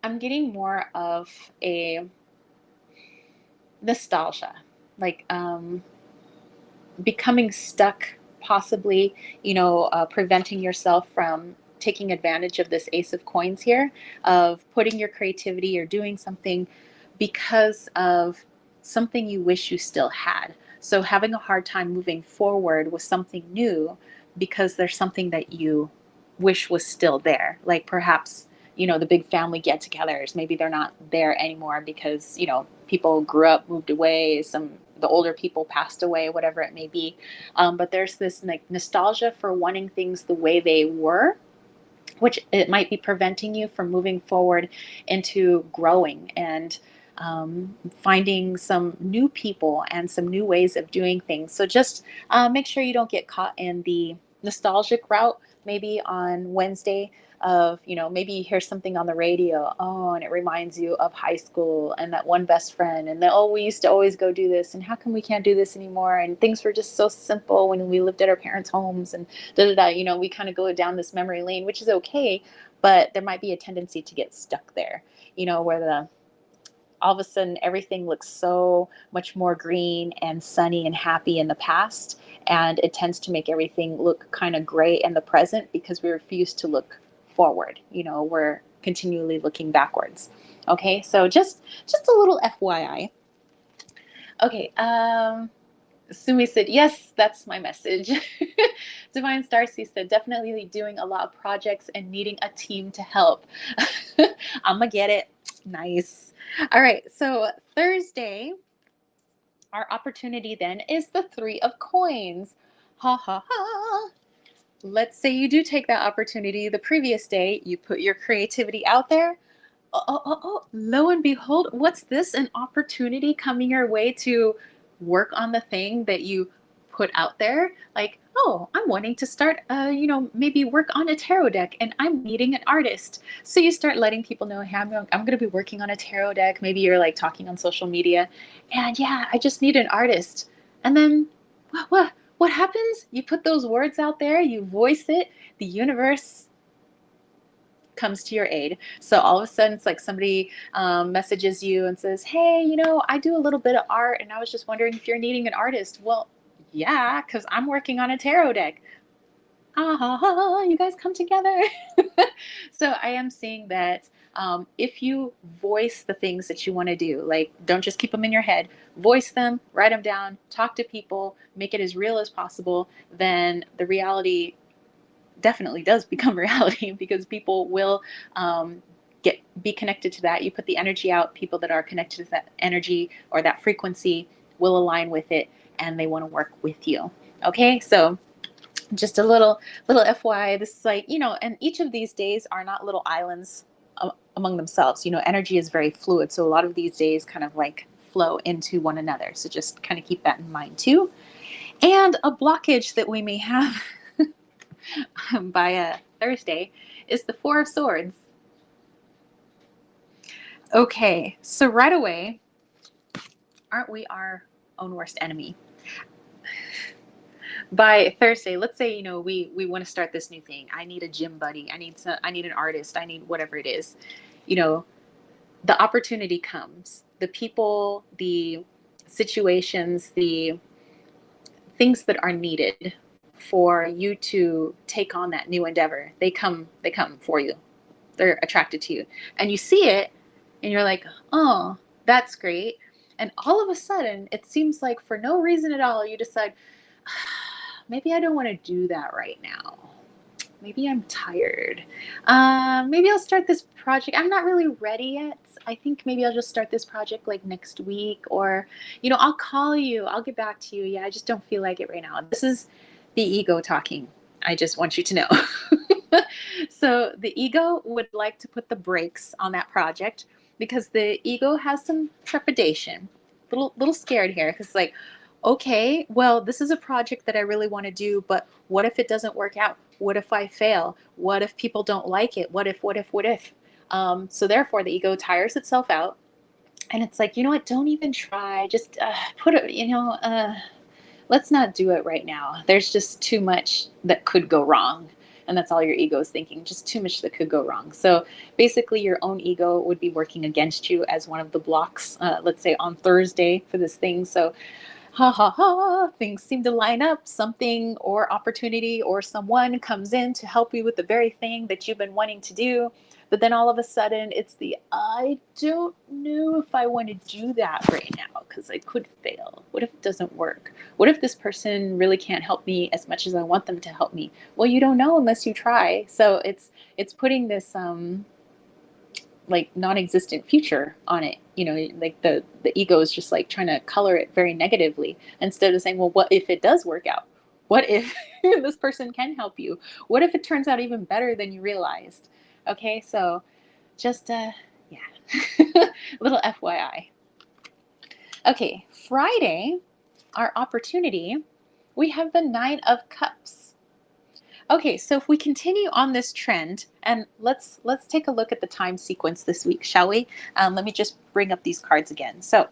I'm getting more of a nostalgia, like becoming stuck, possibly, preventing yourself from taking advantage of this Ace of Coins here, of putting your creativity or doing something because of something you wish you still had. So having a hard time moving forward with something new because there's something that you wish was still there. Like perhaps, the big family get togethers, maybe they're not there anymore because, people grew up, moved away, the older people passed away, whatever it may be. But there's this like nostalgia for wanting things the way they were, which it might be preventing you from moving forward into growing and finding some new people and some new ways of doing things. So just make sure you don't get caught in the nostalgic route. Maybe on Wednesday of, maybe you hear something on the radio, and it reminds you of high school and that one best friend, and that, we used to always go do this, and how come we can't do this anymore? And things were just so simple when we lived at our parents' homes, and we kind of go down this memory lane, which is okay, but there might be a tendency to get stuck there, where all of a sudden everything looks so much more green and sunny and happy in the past, and it tends to make everything look kind of gray in the present because we refuse to look forward. We're continually looking backwards. Okay, so just a little FYI. Okay, Sumi said, yes, that's my message. Divine Starcy said, definitely doing a lot of projects and needing a team to help. I'm gonna get it. Nice. All right, so Thursday, our opportunity then is the 3 of Coins. Ha ha ha. Let's say you do take that opportunity the previous day, you put your creativity out there. Lo and behold, what's this? An opportunity coming your way to work on the thing that you put out there. Like, I'm wanting to start, maybe work on a tarot deck, and I'm needing an artist. So you start letting people know, hey, I'm going to be working on a tarot deck. Maybe you're like talking on social media, and yeah, I just need an artist. And then what happens? You put those words out there, you voice it, the universe comes to your aid. So all of a sudden it's like somebody messages you and says, hey, I do a little bit of art, and I was just wondering if you're needing an artist. Well, yeah, because I'm working on a tarot deck. You guys come together. So I am seeing that if you voice the things that you want to do, like don't just keep them in your head, voice them, write them down, talk to people, make it as real as possible, then the reality definitely does become reality, because people will be connected to that. You put the energy out, people that are connected to that energy or that frequency will align with it, and they want to work with you. Okay, so just a little FYI, this is like, and each of these days are not little islands among themselves. Energy is very fluid, so a lot of these days kind of like flow into one another. So just kind of keep that in mind too. And a blockage that we may have by a Thursday is the 4 of Swords. Okay, so right away, aren't we our own worst enemy? By Thursday, let's say, we want to start this new thing. I need a gym buddy. I need an artist. I need whatever it is. The opportunity comes. The people, the situations, the things that are needed for you to take on that new endeavor, they come for you. They're attracted to you. And you see it and you're like, oh, that's great. And all of a sudden, it seems like for no reason at all, you decide, maybe I don't want to do that right now. Maybe I'm tired. Maybe I'll start this project. I'm not really ready yet. I think maybe I'll just start this project like next week, or, I'll call you. I'll get back to you. Yeah, I just don't feel like it right now. This is the ego talking. I just want you to know. So the ego would like to put the brakes on that project, because the ego has some trepidation, little scared here, because like, okay, well, this is a project that I really want to do, but what if it doesn't work out? What if I fail? What if people don't like it? What if? So therefore, the ego tires itself out. And it's like, you know what? Don't even try. Just put it, let's not do it right now. There's just too much that could go wrong. And that's all your ego is thinking, just too much that could go wrong. So basically, your own ego would be working against you as one of the blocks, let's say on Thursday for this thing. So ha ha ha, things seem to line up. Something or opportunity or someone comes in to help you with the very thing that you've been wanting to do. But then all of a sudden, it's the I don't know if I want to do that right now because I could fail. What if it doesn't work? What if this person really can't help me as much as I want them to help me? Well, you don't know unless you try. So it's putting this like non-existent future on it, like the ego is just like trying to color it very negatively instead of saying, well, what if it does work out? What if this person can help you? What if it turns out even better than you realized? Okay, so just yeah. Little FYI. Okay, Friday, our opportunity, we have the 9 of Cups. Okay, so if we continue on this trend, and let's take a look at the time sequence this week, shall we? Let me just bring up these cards again. So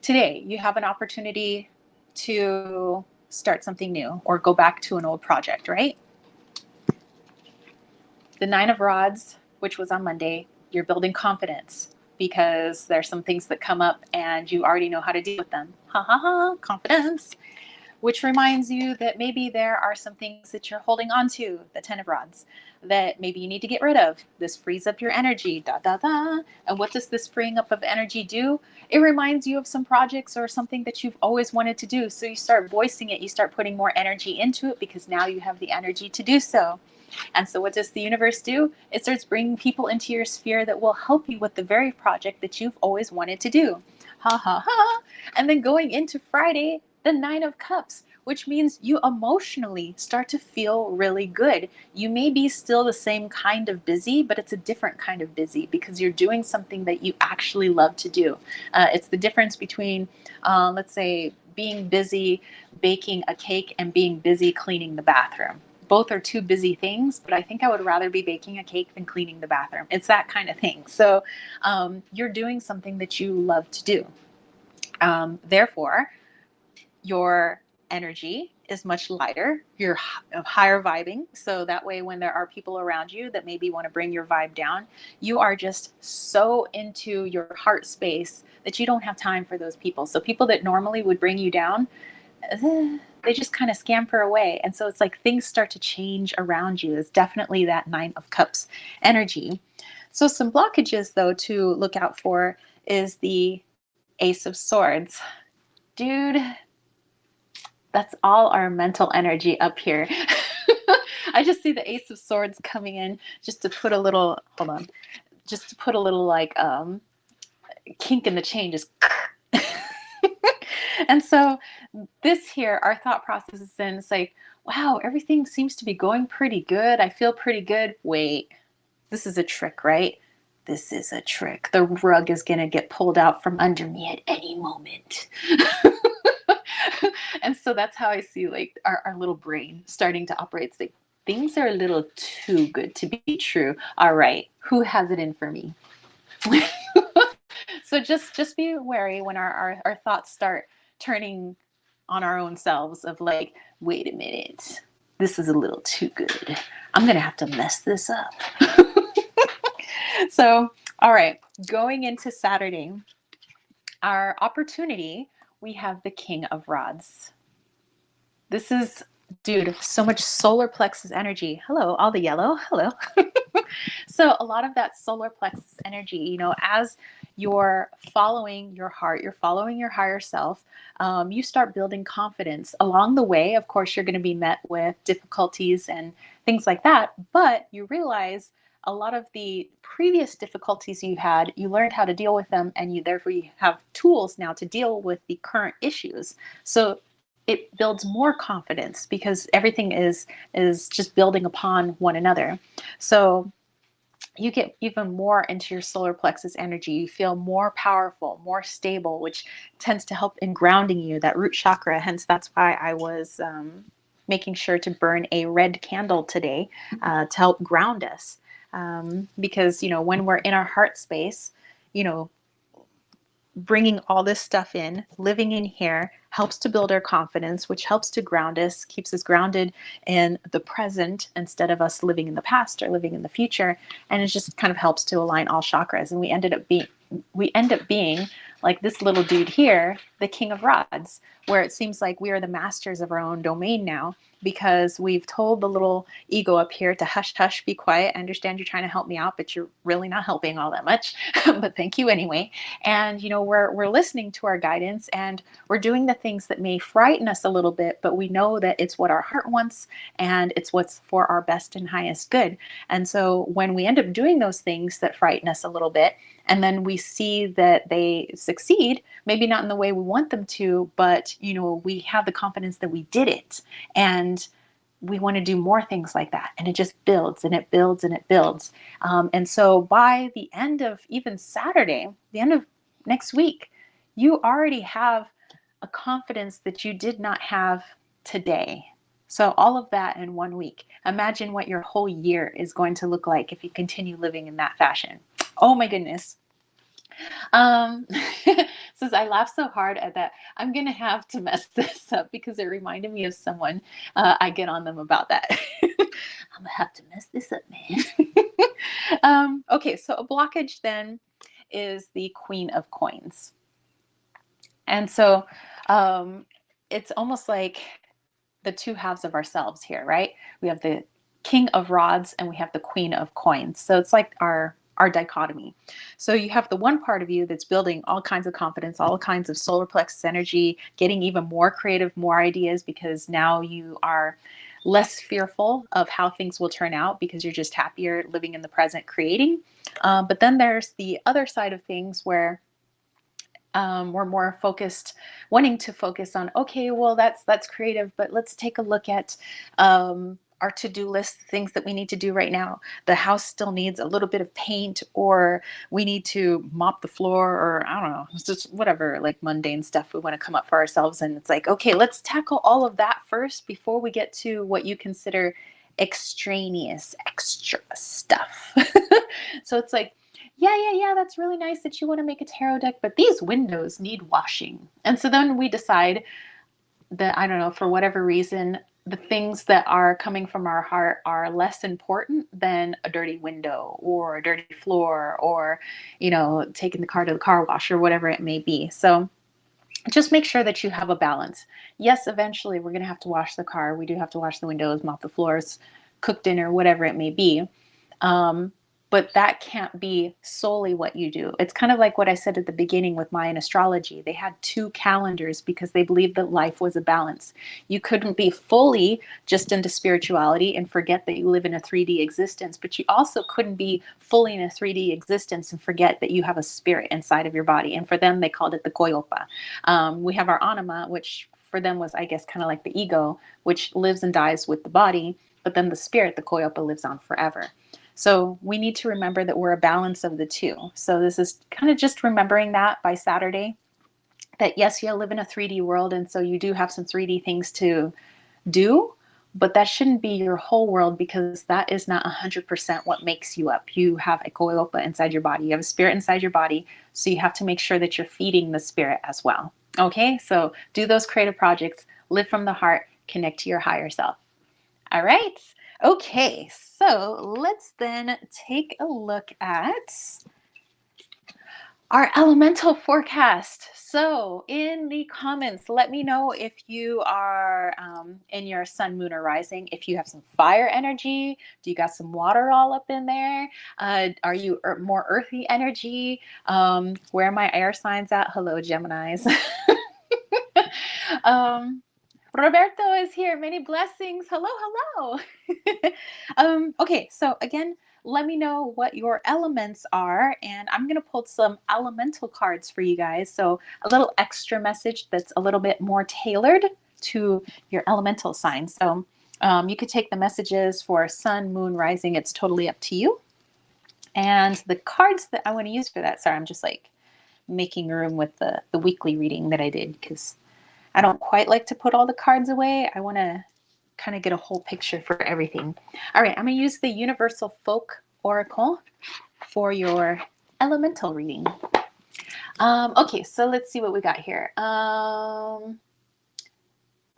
today you have an opportunity to start something new or go back to an old project, right? The 9 of Rods, which was on Monday, you're building confidence because there's some things that come up and you already know how to deal with them. Ha ha ha, confidence. Which reminds you that maybe there are some things that you're holding on to, the 10 of Rods, that maybe you need to get rid of. This frees up your energy, da, da, da. And what does this freeing up of energy do? It reminds you of some projects or something that you've always wanted to do. So you start voicing it, you start putting more energy into it because now you have the energy to do so. And so what does the universe do? It starts bringing people into your sphere that will help you with the very project that you've always wanted to do. Ha, ha, ha. And then going into Friday, the 9 of Cups, which means you emotionally start to feel really good. You may be still the same kind of busy, but it's a different kind of busy because you're doing something that you actually love to do. It's the difference between, let's say, being busy baking a cake and being busy cleaning the bathroom. Both are two busy things, but I think I would rather be baking a cake than cleaning the bathroom. It's that kind of thing. So you're doing something that you love to do. Therefore, your energy is much lighter. You're higher vibing. So that way, when there are people around you that maybe want to bring your vibe down, you are just so into your heart space that you don't have time for those people. So people that normally would bring you down, they just kind of scamper away. And so it's like things start to change around you. It's definitely that 9 of Cups energy. So some blockages, though, to look out for is the Ace of Swords. Dude, that's all our mental energy up here. I just see the Ace of Swords coming in just to put a little, hold on, just to put a little like kink in the chain, just and so this here, our thought process is in, it's like, wow, everything seems to be going pretty good. I feel pretty good. Wait, this is a trick, right? This is a trick. The rug is going to get pulled out from under me at any moment. And so that's how I see like our little brain starting to operate. It's like, things are a little too good to be true. All right, who has it in for me? So just be wary when our thoughts start turning on our own selves of like, wait a minute, this is a little too good. I'm going to have to mess this up. So, all right, going into Saturday, our opportunity, we have the King of Rods. This is, dude, so much solar plexus energy. Hello, all the yellow. Hello. So a lot of that solar plexus energy, as you're following your heart, you're following your higher self, you start building confidence. Along the way, of course, you're going to be met with difficulties and things like that, but you realize a lot of the previous difficulties you had, you learned how to deal with them, and you therefore you have tools now to deal with the current issues. So it builds more confidence because everything is just building upon one another. So you get even more into your solar plexus energy. You feel more powerful, more stable, which tends to help in grounding you, that root chakra. Hence, that's why I was making sure to burn a red candle today to help ground us. Because, when we're in our heart space, you know, bringing all this stuff in, living in here helps to build our confidence, which helps to ground us, keeps us grounded in the present instead of us living in the past or living in the future. And it just kind of helps to align all chakras. And we end up being like this little dude here, the King of Rods, where it seems like we are the masters of our own domain now, because we've told the little ego up here to hush, hush, be quiet. I understand you're trying to help me out, but you're really not helping all that much. But thank you anyway. And we're listening to our guidance, and we're doing the things that may frighten us a little bit, but we know that it's what our heart wants, and it's what's for our best and highest good. And so when we end up doing those things that frighten us a little bit, and then we see that they succeed, maybe not in the way we want them to, but we have the confidence that we did it, and we want to do more things like that. And it just builds and it builds and it builds. And so by the end of even Saturday, the end of next week, you already have a confidence that you did not have today. So all of that in 1 week. Imagine what your whole year is going to look like if you continue living in that fashion. Oh my goodness. Since I laughed so hard at that, I'm going to have to mess this up because it reminded me of someone. I get on them about that. I'm going to have to mess this up, man. Okay, so a blockage then is the Queen of Coins. And so it's almost like the two halves of ourselves here, right? We have the King of Rods and we have the Queen of Coins. So it's like our dichotomy. So you have the one part of you that's building all kinds of confidence, all kinds of solar plexus energy, getting even more creative, more ideas, because now you are less fearful of how things will turn out because you're just happier living in the present, creating. But then there's the other side of things where we're more focused, wanting to focus on, okay, well, that's creative, but let's take a look at our to-do list, things that we need to do right now. The house still needs a little bit of paint, or we need to mop the floor, or I don't know, it's just whatever, like mundane stuff we want to come up for ourselves. And it's like, okay, let's tackle all of that first before we get to what you consider extraneous, extra stuff. So it's like, yeah, that's really nice that you want to make a tarot deck, but these windows need washing. And so then we decide that, I don't know, for whatever reason, the things that are coming from our heart are less important than a dirty window or a dirty floor or, taking the car to the car wash or whatever it may be. So just make sure that you have a balance. Yes, eventually we're going to have to wash the car. We do have to wash the windows, mop the floors, cook dinner, whatever it may be. But that can't be solely what you do. It's kind of like what I said at the beginning with Mayan astrology. They had 2 calendars because they believed that life was a balance. You couldn't be fully just into spirituality and forget that you live in a 3D existence, but you also couldn't be fully in a 3D existence and forget that you have a spirit inside of your body. And for them, they called it the koyopa. We have our anima, which for them was, I guess, kind of like the ego, which lives and dies with the body. But then the spirit, the koyopa, lives on forever. So we need to remember that we're a balance of the two. So this is kind of just remembering that by Saturday, that yes, you live in a 3D world. And so you do have some 3D things to do, but that shouldn't be your whole world, because that is not 100% what makes you up. You have a koyopa inside your body. You have a spirit inside your body. So you have to make sure that you're feeding the spirit as well. Okay, so do those creative projects, live from the heart, connect to your higher self. All right. Okay, so let's then take a look at our elemental forecast. So in the comments, let me know if you are in your sun, moon, or rising, if you have some fire energy. Do you got some water all up in there? Are you more earthy energy? Where are my air signs at? Hello, Geminis. Roberto is here. Many blessings. Hello. Okay, so again, let me know what your elements are, and I'm going to pull some elemental cards for you guys. So a little extra message that's a little bit more tailored to your elemental sign. So you could take the messages for sun, moon, rising. It's totally up to you. And the cards that I want to use for that, sorry, I'm just like making room with the weekly reading that I did, because I don't quite like to put all the cards away. I want to kind of get a whole picture for everything. All right, I'm going to use the Universal Folk oracle for your elemental reading. Okay, so let's see what we got here. Oh,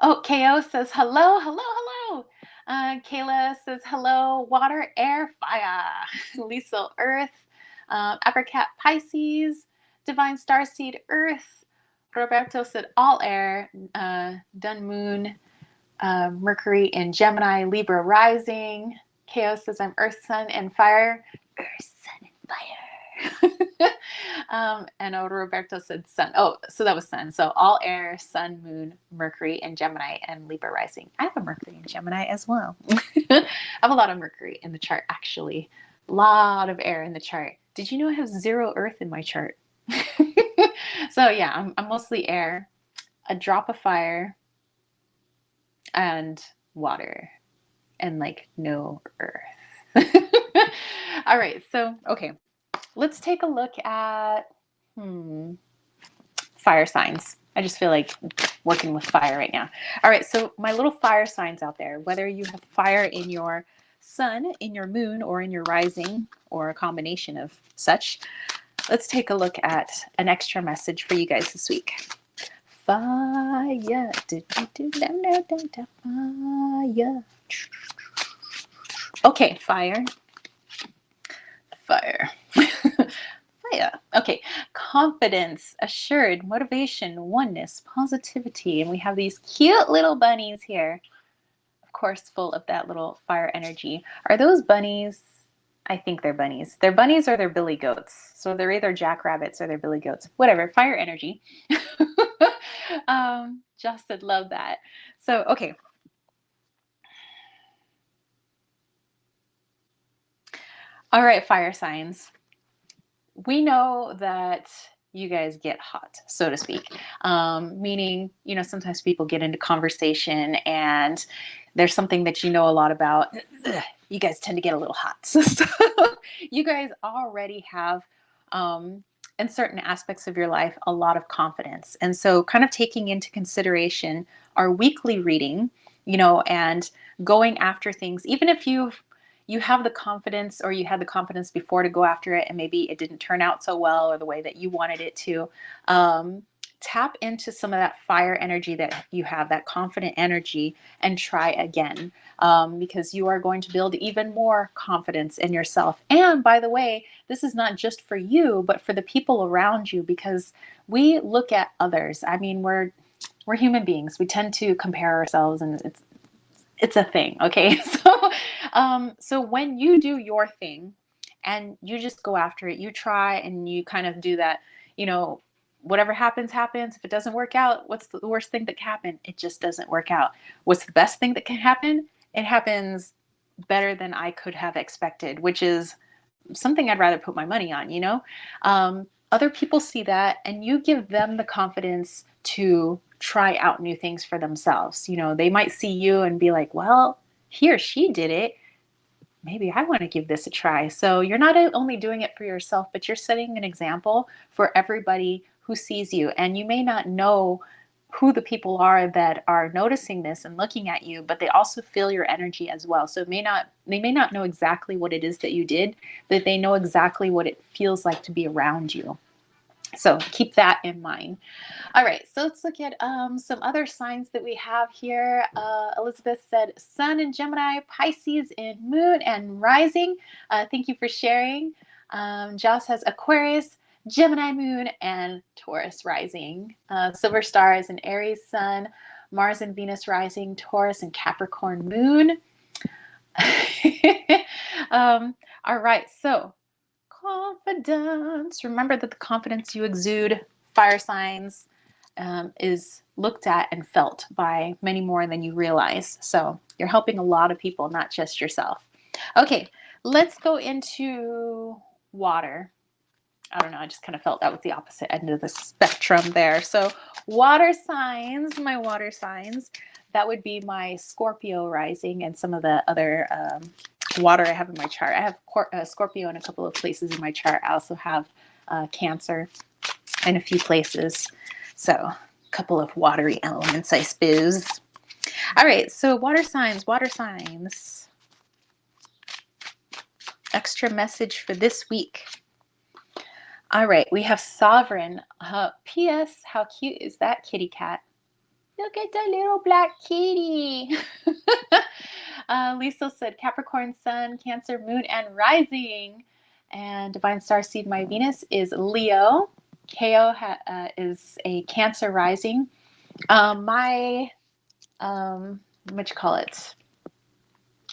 KO says hello, hello, hello. Kayla says hello, water, air, fire. Lisa, earth. Apricot, Pisces. Divine Starseed, earth. Roberto said all air. Dun Moon, Mercury in Gemini, Libra rising. KO says I'm earth, sun, and fire. Earth, sun, and fire. And Roberto said sun. Oh, so that was sun. So all air, sun, moon, Mercury, and Gemini, and Libra rising. I have a Mercury in Gemini as well. I have a lot of Mercury in the chart, actually. A lot of air in the chart. Did you know I have 0 earth in my chart? So yeah, I'm mostly air, a drop of fire, and water, and like no earth. All right, so okay, let's take a look at fire signs. I just feel like working with fire right now. All right, so my little fire signs out there, whether you have fire in your sun, in your moon, or in your rising, or a combination of such, let's take a look at an extra message for you guys this week. Fire. Fire. Okay, fire. Fire. Fire. Okay, confidence, assured, motivation, oneness, positivity. And we have these cute little bunnies here, of course, full of that little fire energy. Are those bunnies? I think they're bunnies. They're bunnies or they're billy goats. So they're either jackrabbits or they're billy goats. Whatever, fire energy. Just would love that. So, okay. All right, fire signs. We know that you guys get hot, so to speak. Meaning, you know, sometimes people get into conversation and there's something that you know a lot about. You guys tend to get a little hot. So you guys already have, in certain aspects of your life, a lot of confidence. And so kind of taking into consideration our weekly reading, you know, and going after things, even if you have the confidence, or you had the confidence before to go after it and maybe it didn't turn out so well or the way that you wanted it to, tap into some of that fire energy that you have, that confident energy, and try again, because you are going to build even more confidence in yourself. And by the way, this is not just for you, but for the people around you, because we look at others. I mean, we're human beings. We tend to compare ourselves, and it's a thing. Okay. So when you do your thing and you just go after it, you try and you kind of do that, you know, whatever happens, happens. If it doesn't work out, what's the worst thing that can happen? It just doesn't work out. What's the best thing that can happen? It happens better than I could have expected, which is something I'd rather put my money on, you know? Other people see that and you give them the confidence to try out new things for themselves. You know, they might see you and be like, well, he or she did it. Maybe I want to give this a try. So you're not only doing it for yourself, but you're setting an example for everybody who sees you. And you may not know who the people are that are noticing this and looking at you, but they also feel your energy as well. So they may not know exactly what it is that you did, but they know exactly what it feels like to be around you. So keep that in mind. All right, so let's look at some other signs that we have here. Elizabeth said Sun in Gemini, Pisces in Moon and Rising. Thank you for sharing. Joss has Aquarius, Gemini Moon, and Taurus Rising. Silver Star is an Aries Sun, Mars and Venus Rising, Taurus and Capricorn Moon. All right, so confidence. Remember that the confidence you exude, fire signs, is looked at and felt by many more than you realize. So you're helping a lot of people, not just yourself. Okay, let's go into water. I don't know, I just kind of felt that was the opposite end of the spectrum there. So water signs, my water signs, that would be my Scorpio rising and some of the other water I have in my chart. I have Scorpio in a couple of places in my chart. I also have Cancer in a few places. So a couple of watery elements, I suppose. All right, so water signs, water signs. Extra message for this week. All right, we have Sovereign. P.S. How cute is that kitty cat? Look at the little black kitty. Lisa said Capricorn, Sun, Cancer, Moon, and Rising. And Divine Star Seed, my Venus is Leo. Ko is a Cancer rising. What you call it?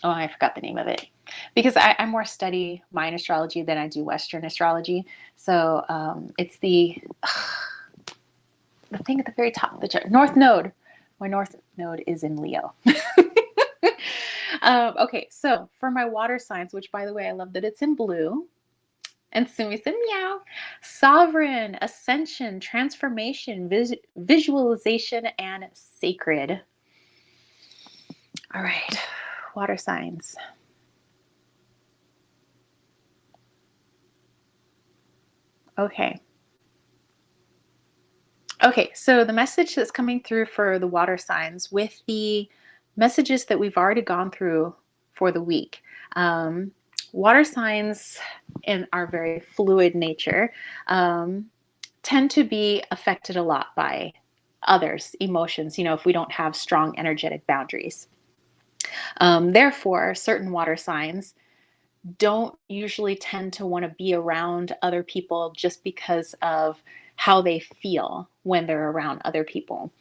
Oh, I forgot the name of it. Because I more study Mayan astrology than I do Western astrology. So it's the thing at the very top of the chart, North Node. My North Node is in Leo. Okay, so for my water signs, which by the way, I love that it's in blue. And Sumi said, meow. Sovereign, ascension, transformation, visualization, and sacred. All right, water signs. Okay. Okay, so the message that's coming through for the water signs with the messages that we've already gone through for the week. Water signs in our very fluid nature tend to be affected a lot by others' emotions, if we don't have strong energetic boundaries. Therefore, certain water signs don't usually tend to want to be around other people just because of how they feel when they're around other people.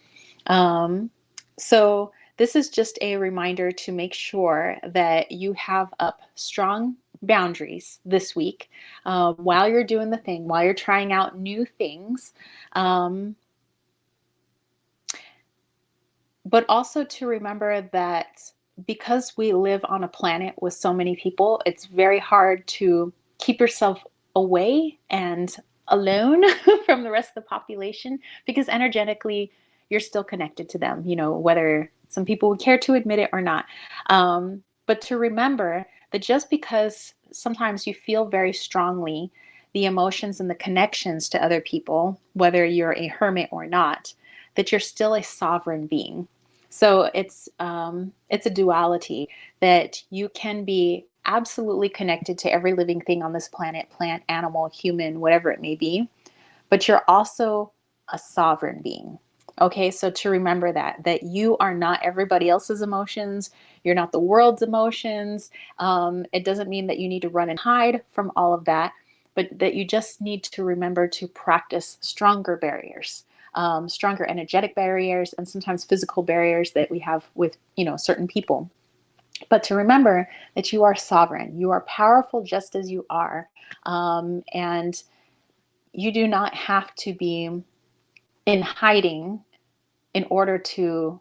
So this is just a reminder to make sure that you have up strong boundaries this week while you're doing the thing, while you're trying out new things. But also to remember that because we live on a planet with so many people, it's very hard to keep yourself away and alone from the rest of the population, because energetically you're still connected to them, whether some people would care to admit it or not. But to remember that just because sometimes you feel very strongly the emotions and the connections to other people, whether you're a hermit or not, that you're still a sovereign being. So it's a duality that you can be absolutely connected to every living thing on this planet, plant, animal, human, whatever it may be, but you're also a sovereign being. Okay, so to remember that you are not everybody else's emotions, you're not the world's emotions. It doesn't mean that you need to run and hide from all of that, but that you just need to remember to practice stronger barriers. Stronger energetic barriers and sometimes physical barriers that we have with certain people, but to remember that you are sovereign, you are powerful just as you are, and you do not have to be in hiding in order to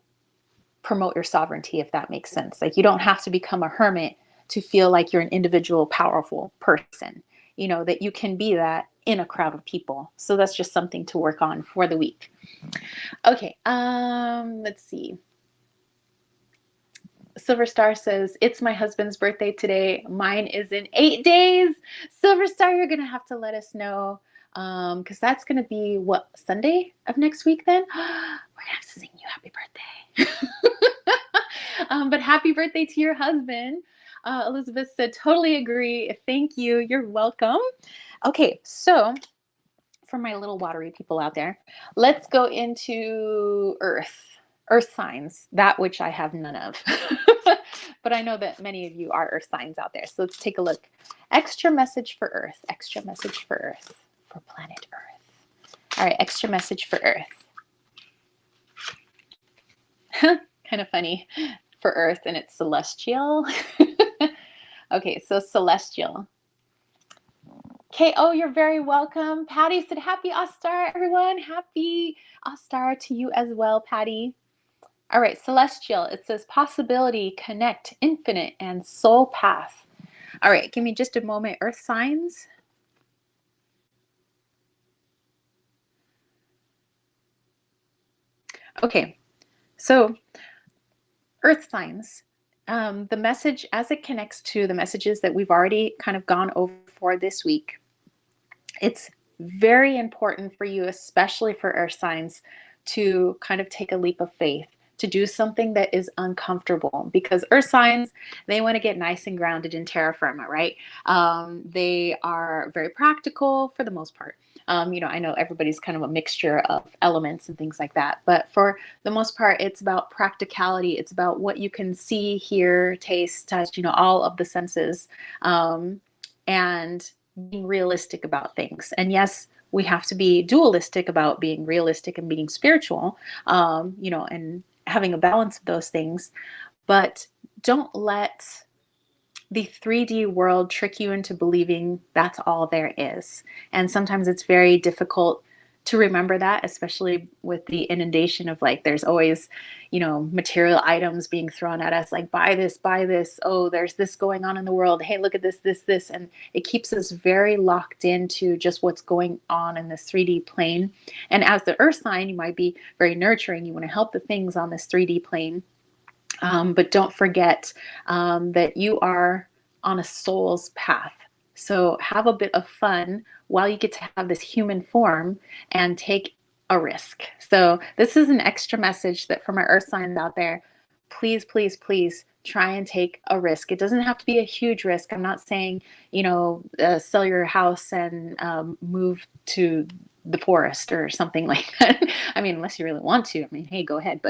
promote your sovereignty, if that makes sense. Like, you don't have to become a hermit to feel like you're an individual powerful person, that you can be that in a crowd of people. So that's just something to work on for the week. Okay, let's see. Silver Star says, it's my husband's birthday today. Mine is in 8 days. Silver Star, you're going to have to let us know, because that's going to be, Sunday of next week then? We're going to have to sing you happy birthday. But happy birthday to your husband. Elizabeth said, totally agree. Thank you. You're welcome. Okay, so for my little watery people out there, let's go into earth signs, that which I have none of. But I know that many of you are earth signs out there. So let's take a look. Extra message for earth, extra message for earth, for planet Earth. All right, extra message for earth. Kind of funny, for earth, and it's celestial. Okay, so celestial. KO, you're very welcome. Patty said, happy Ostar, everyone. Happy Ostar to you as well, Patty. All right, celestial. It says possibility, connect, infinite, and soul path. All right, give me just a moment. Earth signs. Okay, so earth signs. The message as it connects to the messages that we've already kind of gone over for this week, it's very important for you, especially for earth signs, to kind of take a leap of faith, to do something that is uncomfortable, because earth signs, they want to get nice and grounded in terra firma, right? They are very practical for the most part. I know everybody's kind of a mixture of elements and things like that, but for the most part, it's about practicality. It's about what you can see, hear, taste, touch, all of the senses, and being realistic about things. And yes, we have to be dualistic about being realistic and being spiritual, and having a balance of those things. But don't let the 3D world trick you into believing that's all there is. And sometimes it's very difficult to remember that, especially with the inundation of like, there's always, material items being thrown at us, like buy this, buy this. Oh, there's this going on in the world. Hey, look at this, this, this. And it keeps us very locked into just what's going on in this 3D plane. And as the earth sign, you might be very nurturing. You want to help the things on this 3D plane. But don't forget that you are on a soul's path. So have a bit of fun while you get to have this human form and take a risk. So this is an extra message that for my earth signs out there, please, please, please try and take a risk. It doesn't have to be a huge risk. I'm not saying, sell your house and move to the forest or something like that. I mean, unless you really want to, hey, go ahead.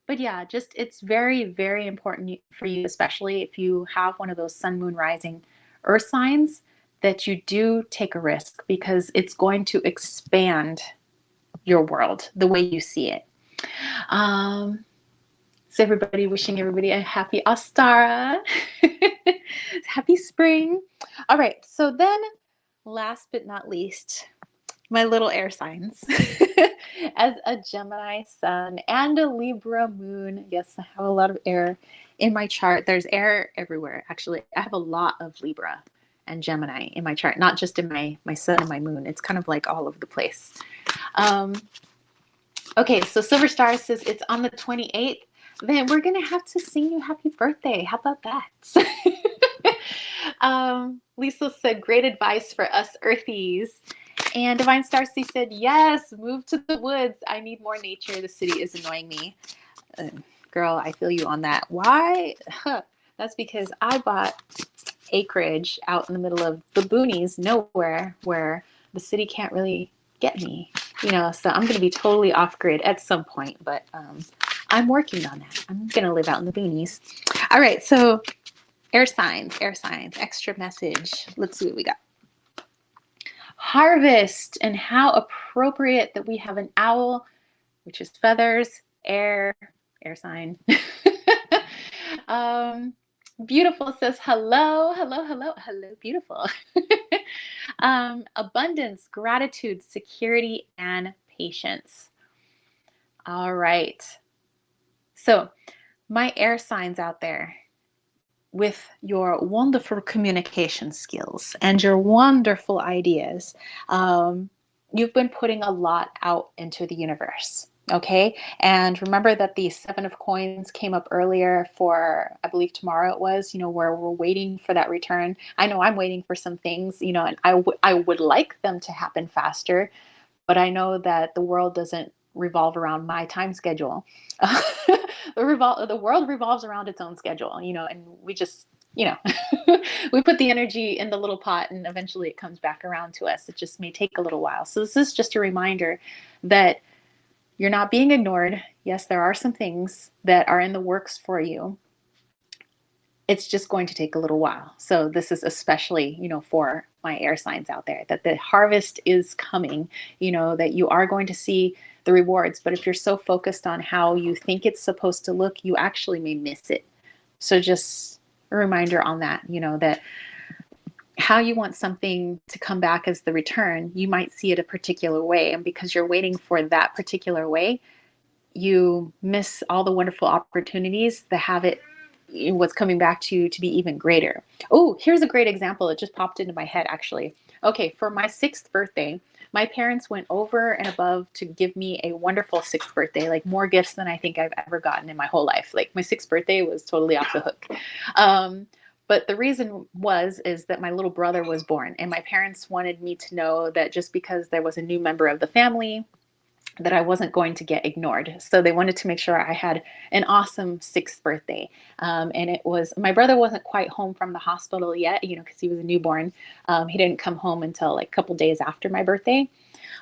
But yeah, just it's very, very important for you, especially if you have one of those sun, moon, rising earth signs, that you do take a risk, because it's going to expand your world the way you see it. So everybody, wishing everybody a happy Ostara. Happy spring. All right. So then last but not least, my little air signs. As a Gemini sun and a Libra moon, yes, I have a lot of air in my chart. There's air everywhere. Actually, I have a lot of Libra and Gemini in my chart, not just in my sun and my moon. It's kind of like all over the place. Okay, so Silver Star says it's on the 28th. Then we're going to have to sing you happy birthday. How about that? Lisa said, great advice for us earthies. And Divine Starcy said, yes, move to the woods. I need more nature. The city is annoying me. Girl, I feel you on that. Why? That's because I bought acreage out in the middle of the boonies, nowhere, where the city can't really get me. So I'm going to be totally off grid at some point, but I'm working on that. I'm going to live out in the boonies. All right, so air signs, extra message. Let's see what we got. Harvest, and how appropriate that we have an owl, which is feathers, air sign. Beautiful says hello, beautiful. Abundance, gratitude, security, and patience. All right. So my air signs out there, with your wonderful communication skills and your wonderful ideas, you've been putting a lot out into the universe. Okay. And remember that the 7 of coins came up earlier for, I believe tomorrow it was, where we're waiting for that return. I know I'm waiting for some things, and I would like them to happen faster, but I know that the world doesn't revolve around my time schedule. The world revolves around its own schedule, and we just, we put the energy in the little pot and eventually it comes back around to us. It just may take a little while. So this is just a reminder that you're not being ignored. Yes, there are some things that are in the works for you. It's just going to take a little while. So this is especially, for my air signs out there, that the harvest is coming, that you are going to see the rewards. But if you're so focused on how you think it's supposed to look, you actually may miss it. So just a reminder on that, that how you want something to come back as the return, you might see it a particular way. And because you're waiting for that particular way, you miss all the wonderful opportunities to have it, what's coming back to you, to be even greater. Oh, here's a great example. It just popped into my head, actually. Okay, for my 6th birthday, my parents went over and above to give me a wonderful 6th birthday, like more gifts than I think I've ever gotten in my whole life. Like my 6th birthday was totally off the hook. But the reason is that my little brother was born, and my parents wanted me to know that just because there was a new member of the family, that I wasn't going to get ignored. So they wanted to make sure I had an awesome 6th birthday. And it was, my brother wasn't quite home from the hospital yet, you know, because he was a newborn. He didn't come home until like a couple days after my birthday.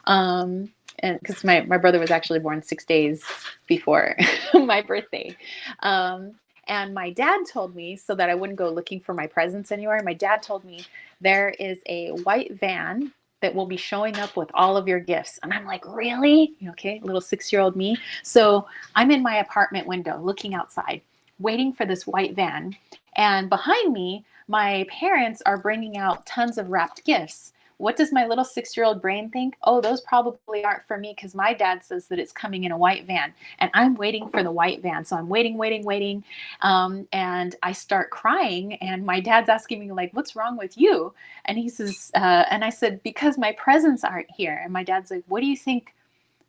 And because my brother was actually born 6 days before my birthday. And my dad told me, so that I wouldn't go looking for my presents anywhere, my dad told me there is a white van that will be showing up with all of your gifts. And I'm like, really? Okay, little 6-year-old me. So I'm in my apartment window looking outside, waiting for this white van. And behind me, my parents are bringing out tons of wrapped gifts. What does my little 6-year-old brain think? Oh, those probably aren't for me because my dad says that it's coming in a white van. And I'm waiting for the white van. So I'm waiting. And I start crying. And my dad's asking me, like, what's wrong with you? And he says, and I said, because my presents aren't here. And my dad's like, what do you think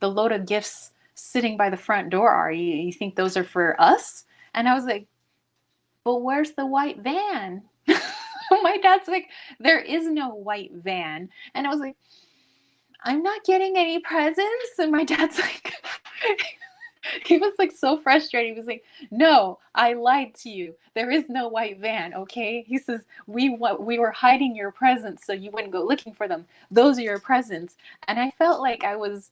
the load of gifts sitting by the front door are? You think those are for us? And I was like, but where's the white van? My dad's like, there is no white van. And I was like, I'm not getting any presents. And my dad's like, he was like so frustrated. He was like, no, I lied to you. There is no white van. Okay. He says, we were hiding your presents so you wouldn't go looking for them. Those are your presents. And I felt like I was,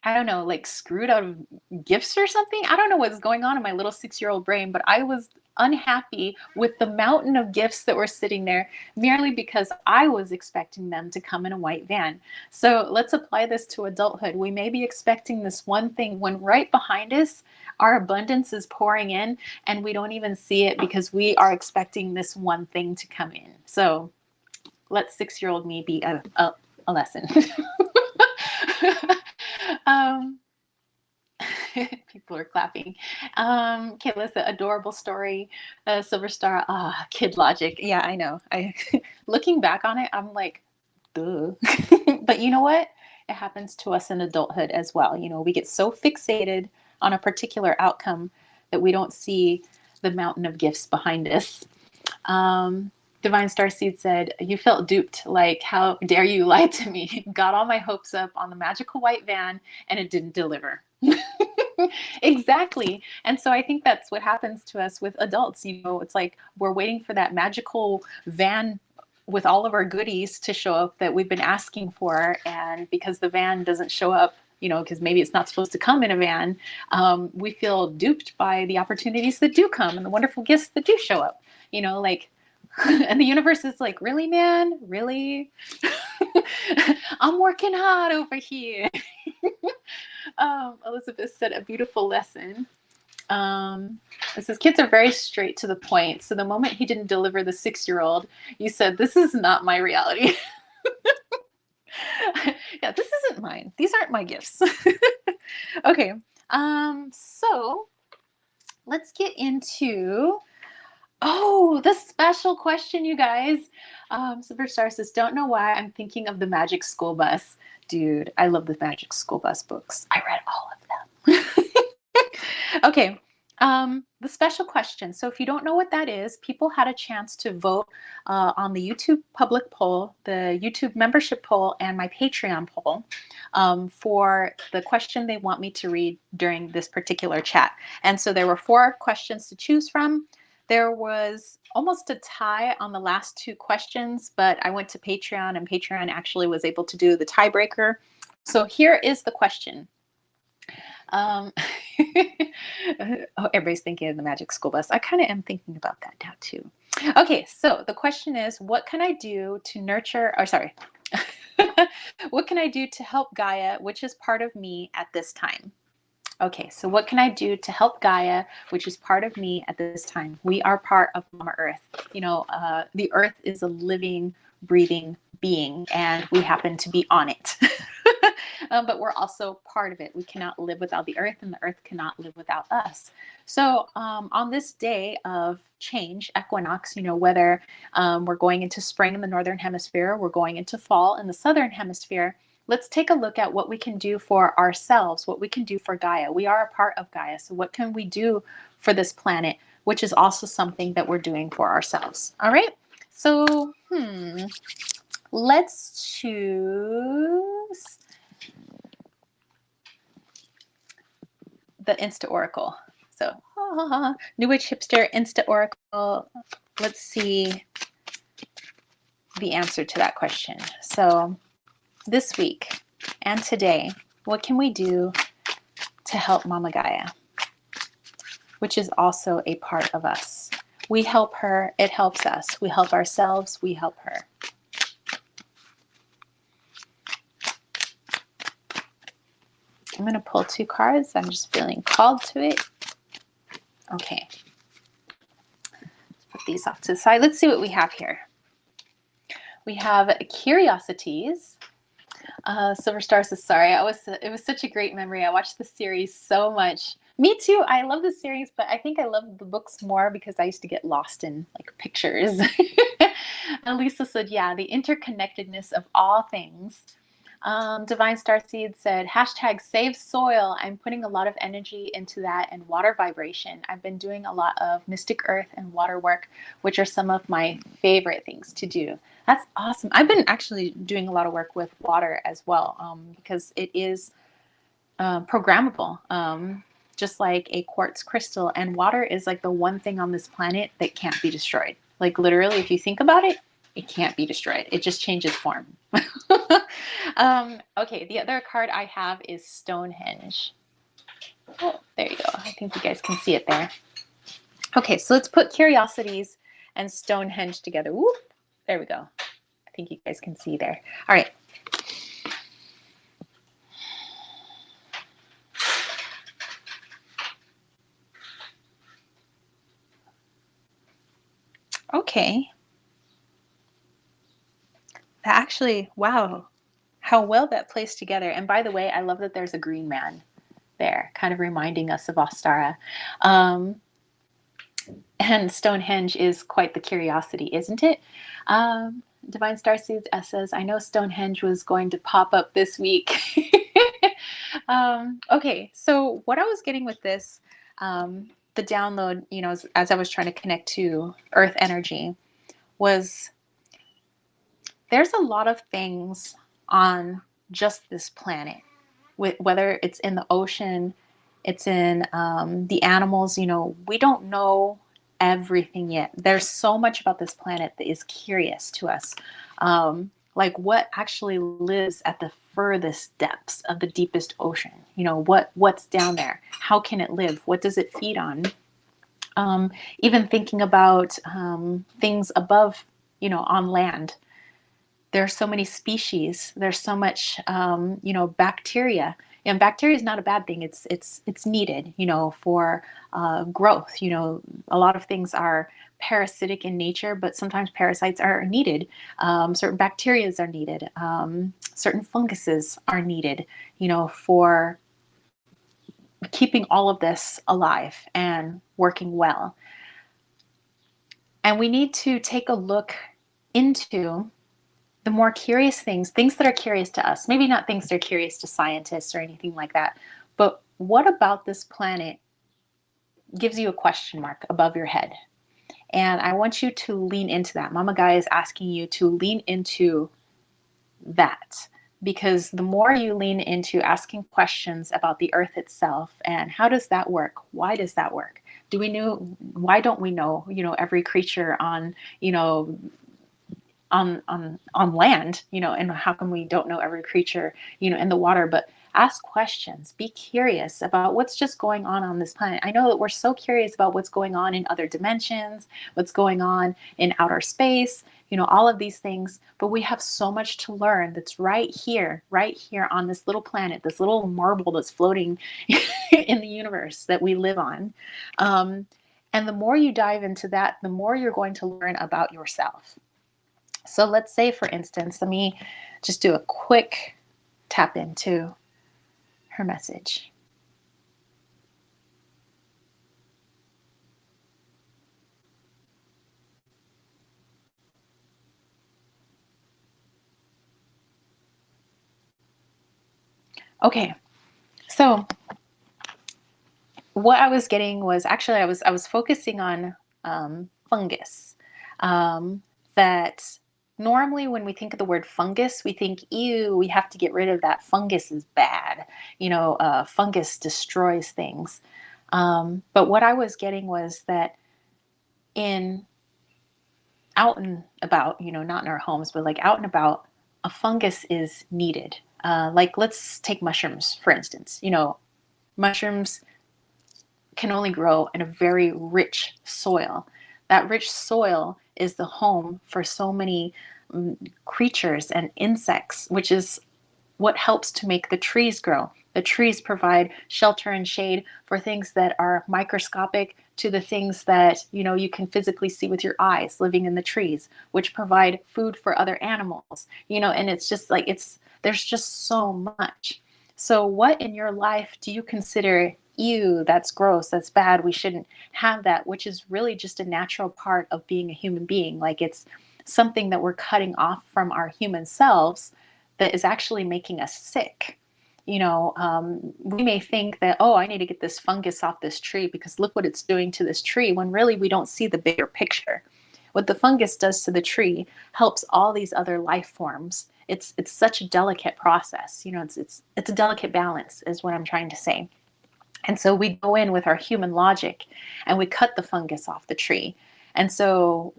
I don't know, like screwed out of gifts or something. I don't know what's going on in my little 6-year-old brain, but I was unhappy with the mountain of gifts that were sitting there merely because I was expecting them to come in a white van. So let's apply this to adulthood. We may be expecting this one thing when right behind us, our abundance is pouring in and we don't even see it because we are expecting this one thing to come in. So let 6-year-old me be a lesson. People are clapping. Kayla, adorable story. Silver Star. Kid logic. Yeah, I know. Looking back on it, I'm like, duh. But you know what? It happens to us in adulthood as well. You know, we get so fixated on a particular outcome that we don't see the mountain of gifts behind us. Divine Starseed said, you felt duped. Like, how dare you lie to me? Got all my hopes up on the magical white van and it didn't deliver. Exactly. And so I think that's what happens to us with adults. You know, it's like we're waiting for that magical van with all of our goodies to show up that we've been asking for. And because the van doesn't show up, you know, because maybe it's not supposed to come in a van, we feel duped by the opportunities that do come and the wonderful gifts that do show up. You know, like, and the universe is like, really, man? Really? I'm working hard over here. Elizabeth said, a beautiful lesson. It says, kids are very straight to the point. So the moment he didn't deliver the 6-year-old, you said, this is not my reality. Yeah, this isn't mine. These aren't my gifts. Okay. So let's get into, the special question, you guys. Superstar says, don't know why I'm thinking of the Magic School Bus. Dude, I love the Magic School Bus books. I read all of them. Okay. The special question. So if you don't know what that is, people had a chance to vote on the YouTube public poll, the YouTube membership poll, and my Patreon poll for the question they want me to read during this particular chat. And so there were 4 questions to choose from. There was almost a tie on the last 2 questions, but I went to Patreon and Patreon actually was able to do the tiebreaker. So here is the question. Everybody's thinking of the Magic School Bus. I kind of am thinking about that now too. Okay, so the question is, what can I do to nurture, what can I do to help Gaia, which is part of me at this time? Okay, so what can I do to help Gaia, which is part of me at this time? We are part of Mama Earth. You know, the Earth is a living, breathing being, and we happen to be on it. But we're also part of it. We cannot live without the Earth, and the Earth cannot live without us. So on this day of change, equinox, you know, whether we're going into spring in the Northern Hemisphere, we're going into fall in the Southern Hemisphere, let's take a look at what we can do for ourselves, what we can do for Gaia. We are a part of Gaia. So what can we do for this planet, which is also something that we're doing for ourselves? All right. So, let's choose. the Insta Oracle. So, New Age Hipster Insta Oracle. Let's see the answer to that question. So, this week and today, what can we do to help Mama Gaia, which is also a part of us? We help her, it helps us. We help ourselves, we help her. I'm going to pull 2 cards. I'm just feeling called to it. Okay. Let's put these off to the side. Let's see what we have here. We have curiosities. Silver Star says, sorry, it was such a great memory. I watched the series so much. Me too. I love the series, but I think I love the books more because I used to get lost in like pictures. Lisa said, yeah, the interconnectedness of all things. Divine Starseed said, hashtag save soil. I'm putting a lot of energy into that and water vibration. I've been doing a lot of mystic earth and water work, which are some of my favorite things to do. That's awesome. I've been actually doing a lot of work with water as well, because it is programmable, just like a quartz crystal. And water is like the one thing on this planet that can't be destroyed. Like literally, if you think about it, it can't be destroyed. It just changes form. Okay, the other card I have is Stonehenge. Oh, there you go. I think you guys can see it there. Okay, so let's put curiosities and Stonehenge together. Whoop, there we go. I think you guys can see there. All right. Okay. Actually, wow, how well that plays together. And by the way, I love that there's a green man there, kind of reminding us of Ostara. And Stonehenge is quite the curiosity, isn't it? Divine Starseed says, I know Stonehenge was going to pop up this week. Okay, so what I was getting with this, the download, you know, as I was trying to connect to Earth energy, was there's a lot of things on just this planet, whether it's in the ocean, it's in the animals, you know, we don't know everything yet. There's so much about this planet that is curious to us. Like what actually lives at the furthest depths of the deepest ocean? You know, what's down there? How can it live? What does it feed on? Even thinking about things above, you know, on land. There's so many species. There's so much, you know, bacteria. And bacteria is not a bad thing. It's needed, you know, for growth. You know, a lot of things are parasitic in nature, but sometimes parasites are needed. Certain bacterias are needed. Certain funguses are needed, you know, for keeping all of this alive and working well. And we need to take a look into the more curious things that are curious to us, maybe not things that are curious to scientists or anything like that, but what about this planet gives you a question mark above your head? And I want you to lean into that. Mama Gaia is asking you to lean into that, because the more you lean into asking questions about the earth itself and how does that work? Why does that work? Do we know, why don't we know, you know, every creature on, you know, on land, you know, and how come we don't know every creature, you know, in the water? But ask questions, be curious about what's just going on this planet. I know that we're so curious about what's going on in other dimensions, what's going on in outer space, you know, all of these things, but we have so much to learn that's right here on this little planet, this little marble that's floating in the universe that we live on. And the more you dive into that, the more you're going to learn about yourself. So let's say, for instance, let me just do a quick tap into her message. Okay, so what I was getting was actually I was focusing on fungus that normally when we think of the word fungus, we think, ew, we have to get rid of that. Fungus is bad. Fungus destroys things. But what I was getting was that in out and about, not in our homes, but like out and about, a fungus is needed. Like let's take mushrooms, for instance. Mushrooms can only grow in a very rich soil. That rich soil is the home for so many creatures and insects, which is what helps to make the trees grow. The trees provide shelter and shade for things that are microscopic to the things that you can physically see with your eyes living in the trees, which provide food for other animals. And it's just like there's just so much. So what in your life do you consider, ew, that's gross, that's bad, we shouldn't have that, which is really just a natural part of being a human being? Like it's something that we're cutting off from our human selves that is actually making us sick. We may think that, oh, I need to get this fungus off this tree because look what it's doing to this tree, when really we don't see the bigger picture. What the fungus does to the tree helps all these other life forms. It's such a delicate process. It's a delicate balance is what I'm trying to say. And so we go in with our human logic and we cut the fungus off the tree. And so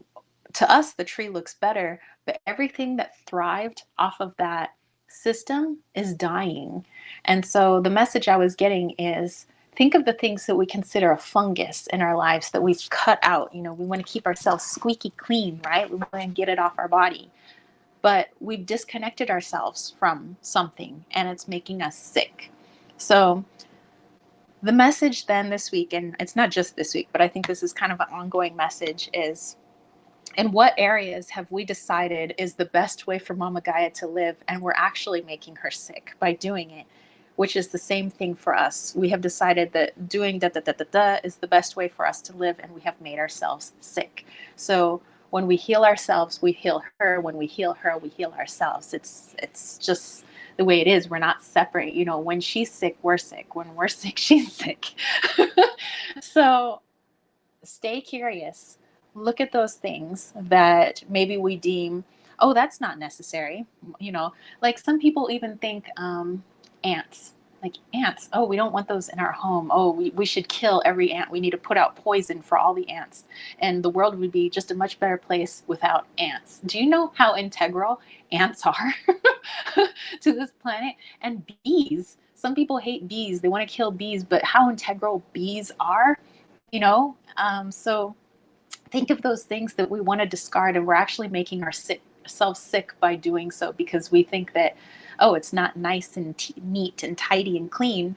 to us, the tree looks better, but everything that thrived off of that system is dying. And so the message I was getting is, think of the things that we consider a fungus in our lives that we've cut out. We want to keep ourselves squeaky clean, right? We want to get it off our body. But we've disconnected ourselves from something and it's making us sick. So the message then this week, and it's not just this week, but I think this is kind of an ongoing message, is in what areas have we decided is the best way for Mama Gaia to live, and we're actually making her sick by doing it, which is the same thing for us. We have decided that doing da da da da da is the best way for us to live, and we have made ourselves sick. So when we heal ourselves, we heal her. When we heal her, we heal ourselves. It's just the way it is. We're not separate. When she's sick, we're sick. When we're sick, she's sick. So stay curious. Look at those things that maybe we deem, oh, that's not necessary. Like some people even think ants. Like ants, oh, we don't want those in our home. Oh, we should kill every ant. We need to put out poison for all the ants. And the world would be just a much better place without ants. Do you know how integral ants are to this planet? And bees. Some people hate bees. They want to kill bees, but how integral bees are, so think of those things that we want to discard, and we're actually making ourselves sick by doing so, because we think that, oh, it's not nice and neat and tidy and clean.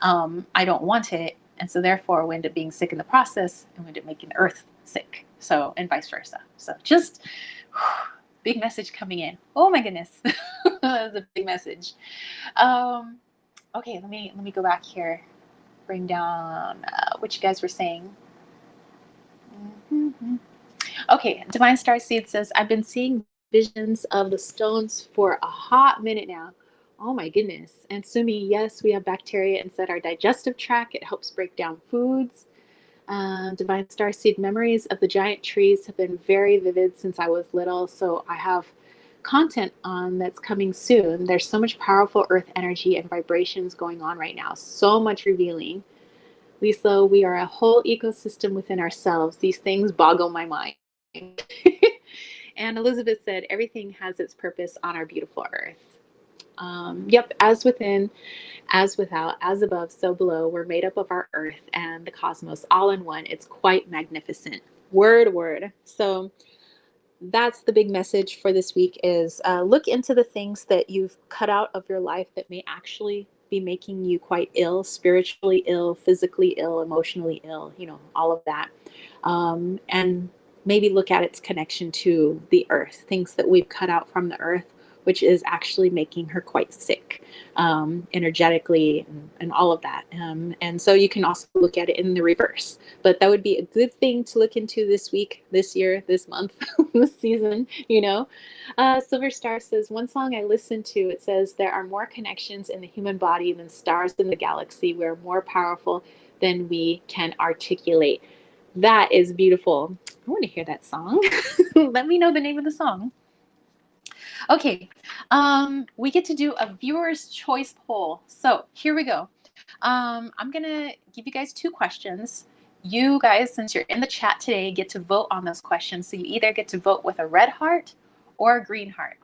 I don't want it. And so therefore we end up being sick in the process, and we end up making the earth sick. So, and vice versa. So just big message coming in. Oh my goodness. That was a big message. Okay, let me go back here. Bring down what you guys were saying. Mm-hmm. Okay, Divine Starseed says, I've been seeing visions of the stones for a hot minute now. Oh my goodness. And Sumi, yes, we have bacteria inside our digestive tract. It helps break down foods. Divine Starseed, memories of the giant trees have been very vivid since I was little. So I have content on that's coming soon. There's so much powerful earth energy and vibrations going on right now. So much revealing. Lisa, we are a whole ecosystem within ourselves. These things boggle my mind. And Elizabeth said, everything has its purpose on our beautiful earth. Yep, as within, as without, as above, so below. We're made up of our earth and the cosmos all in one. It's quite magnificent. Word. So that's the big message for this week is look into the things that you've cut out of your life that may actually be making you quite ill, spiritually ill, physically ill, emotionally ill, all of that. And maybe look at its connection to the earth, things that we've cut out from the earth, which is actually making her quite sick, energetically and all of that. And so you can also look at it in the reverse, but that would be a good thing to look into this week, this year, this month, this season, Silver Star says, one song I listened to, it says, there are more connections in the human body than stars in the galaxy. We're more powerful than we can articulate. That is beautiful. I want to hear that song. Let me know the name of the song. Okay, we get to do a viewer's choice poll. So here we go. I'm gonna give you guys two questions. You guys, since you're in the chat today, get to vote on those questions. So you either get to vote with a red heart or a green heart.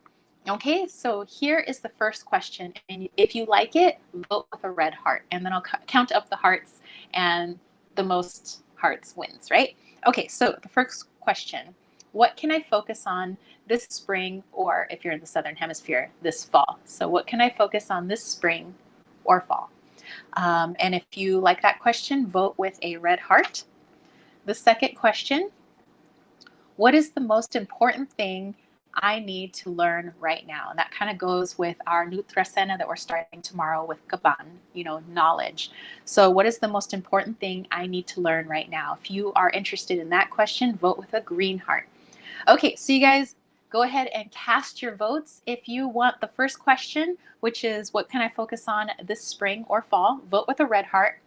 Okay, so here is the first question. And if you like it, vote with a red heart. And then I'll count up the hearts, and the most hearts wins, right? Okay, so the first question: what can I focus on this spring, or if you're in the Southern Hemisphere, this fall? So what can I focus on this spring or fall? And if you like that question, vote with a red heart. The second question: what is the most important thing I need to learn right now? And that kind of goes with our Nutrasena that we're starting tomorrow with Kaban, knowledge. So what is the most important thing I need to learn right now? If you are interested in that question, vote with a green heart. Okay, so you guys go ahead and cast your votes. If you want the first question, which is what can I focus on this spring or fall, vote with a red heart.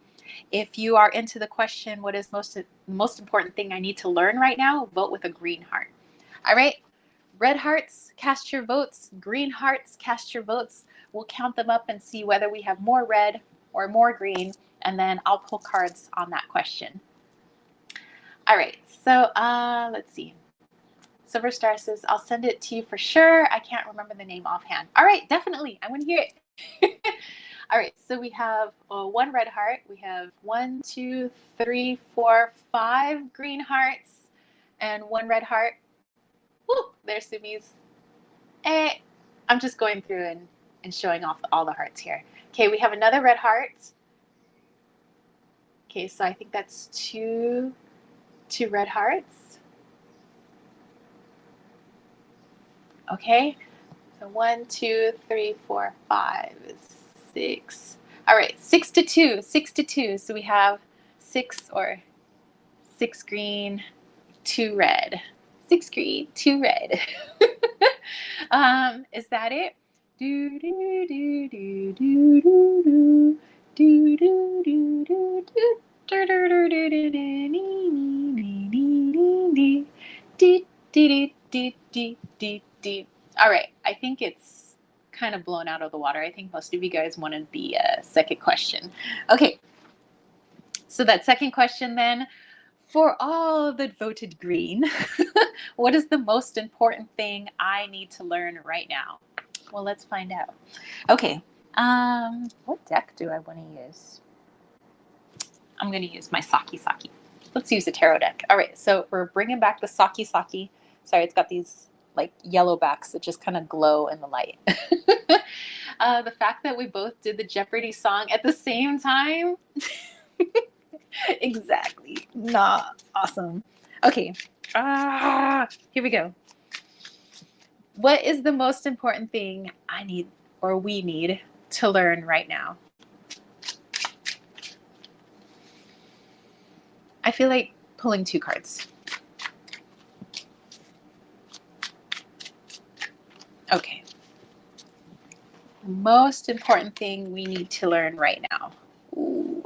If you are into the question, what is most important thing I need to learn right now, vote with a green heart. All right, red hearts, cast your votes. Green hearts, cast your votes. We'll count them up and see whether we have more red or more green, and then I'll pull cards on that question. All right, so let's see. Silver Star says, I'll send it to you for sure. I can't remember the name offhand. All right, definitely. I want to hear it. All right, so we have one red heart. We have 1, 2, 3, 4, 5 green hearts and one red heart. Woo, there's Sumi's. I'm just going through and showing off all the hearts here. Okay, we have another red heart. Okay, so I think that's two red hearts. Okay, so 1, 2, 3, 4, 5, 6. All right, 6 to 2, 6 to 2. So we have 6 green, 2 red. 6 green, 2 red. Is that it? Do do do do do do do do do do do do. All right, I think it's kind of blown out of the water. I think most of you guys wanted the second question. Okay, so that second question then, for all that voted green, what is the most important thing I need to learn right now? Well, let's find out. Okay, what deck do I want to use? I'm going to use my Saki. Let's use a tarot deck. All right, so we're bringing back the Saki. Sorry, it's got these like yellow backs that just kind of glow in the light. The fact that we both did the Jeopardy song at the same time. Exactly. Not awesome. Okay. Here we go. What is the most important thing I need, or we need, to learn right now? I feel like pulling 2 cards. Okay. The most important thing we need to learn right now. Ooh.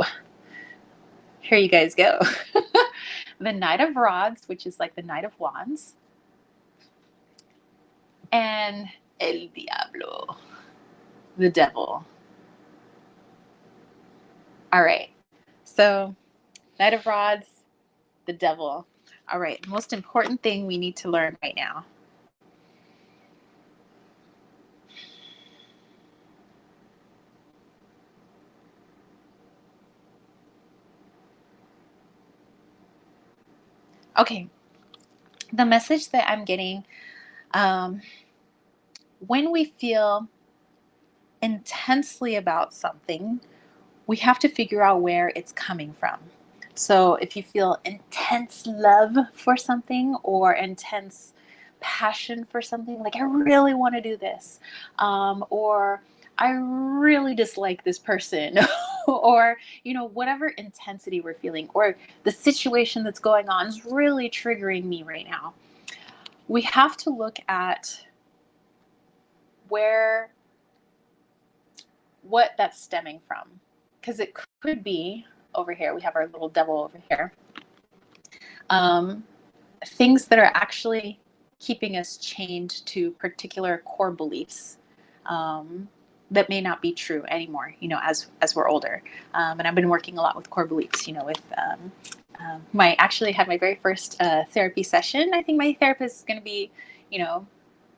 Here you guys go. The Knight of Rods, which is like the Knight of Wands. And El Diablo, the devil. All right. So Knight of Rods, the devil. All right. Most important thing we need to learn right now. Okay. The message that I'm getting, when we feel intensely about something, we have to figure out where it's coming from. So if you feel intense love for something or intense passion for something, like I really want to do this, or I really dislike this person, or whatever intensity we're feeling, or the situation that's going on is really triggering me right now. We have to look at what that's stemming from, because it could be over here. We have our little devil over here. Things that are actually keeping us chained to particular core beliefs that may not be true anymore, as we're older. And I've been working a lot with core beliefs, with actually had my very first therapy session. I think my therapist is going to be,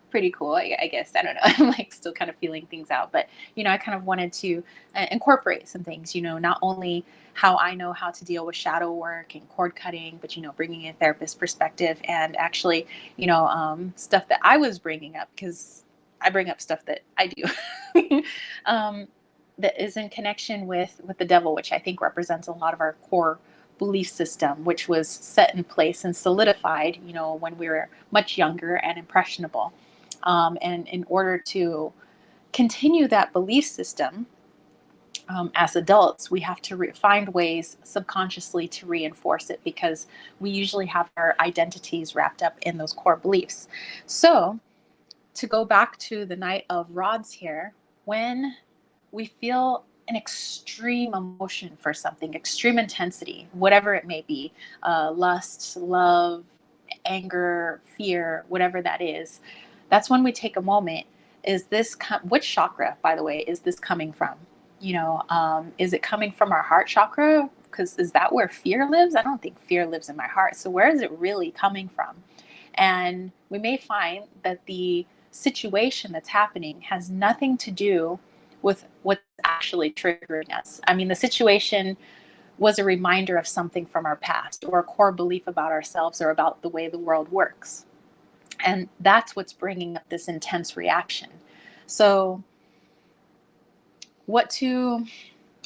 pretty cool, I guess. I don't know. I'm like still kind of feeling things out, but I kind of wanted to incorporate some things, not only how I know how to deal with shadow work and cord cutting, but bringing a therapist perspective and actually, stuff that I was bringing up, because I bring up stuff that I do that is in connection with the devil, which I think represents a lot of our core belief system, which was set in place and solidified, when we were much younger and impressionable. And in order to continue that belief system as adults, we have to find ways subconsciously to reinforce it, because we usually have our identities wrapped up in those core beliefs. So to go back to the Knight of Rods here, when we feel an extreme emotion for something, extreme intensity, whatever it may be, lust, love, anger, fear, whatever that is, that's when we take a moment. Which chakra, by the way, is this coming from? Is it coming from our heart chakra? Because is that where fear lives? I don't think fear lives in my heart. So where is it really coming from? And we may find that the situation that's happening has nothing to do with what's actually triggering us. I mean, the situation was a reminder of something from our past, or a core belief about ourselves or about the way the world works. And that's what's bringing up this intense reaction. So what to,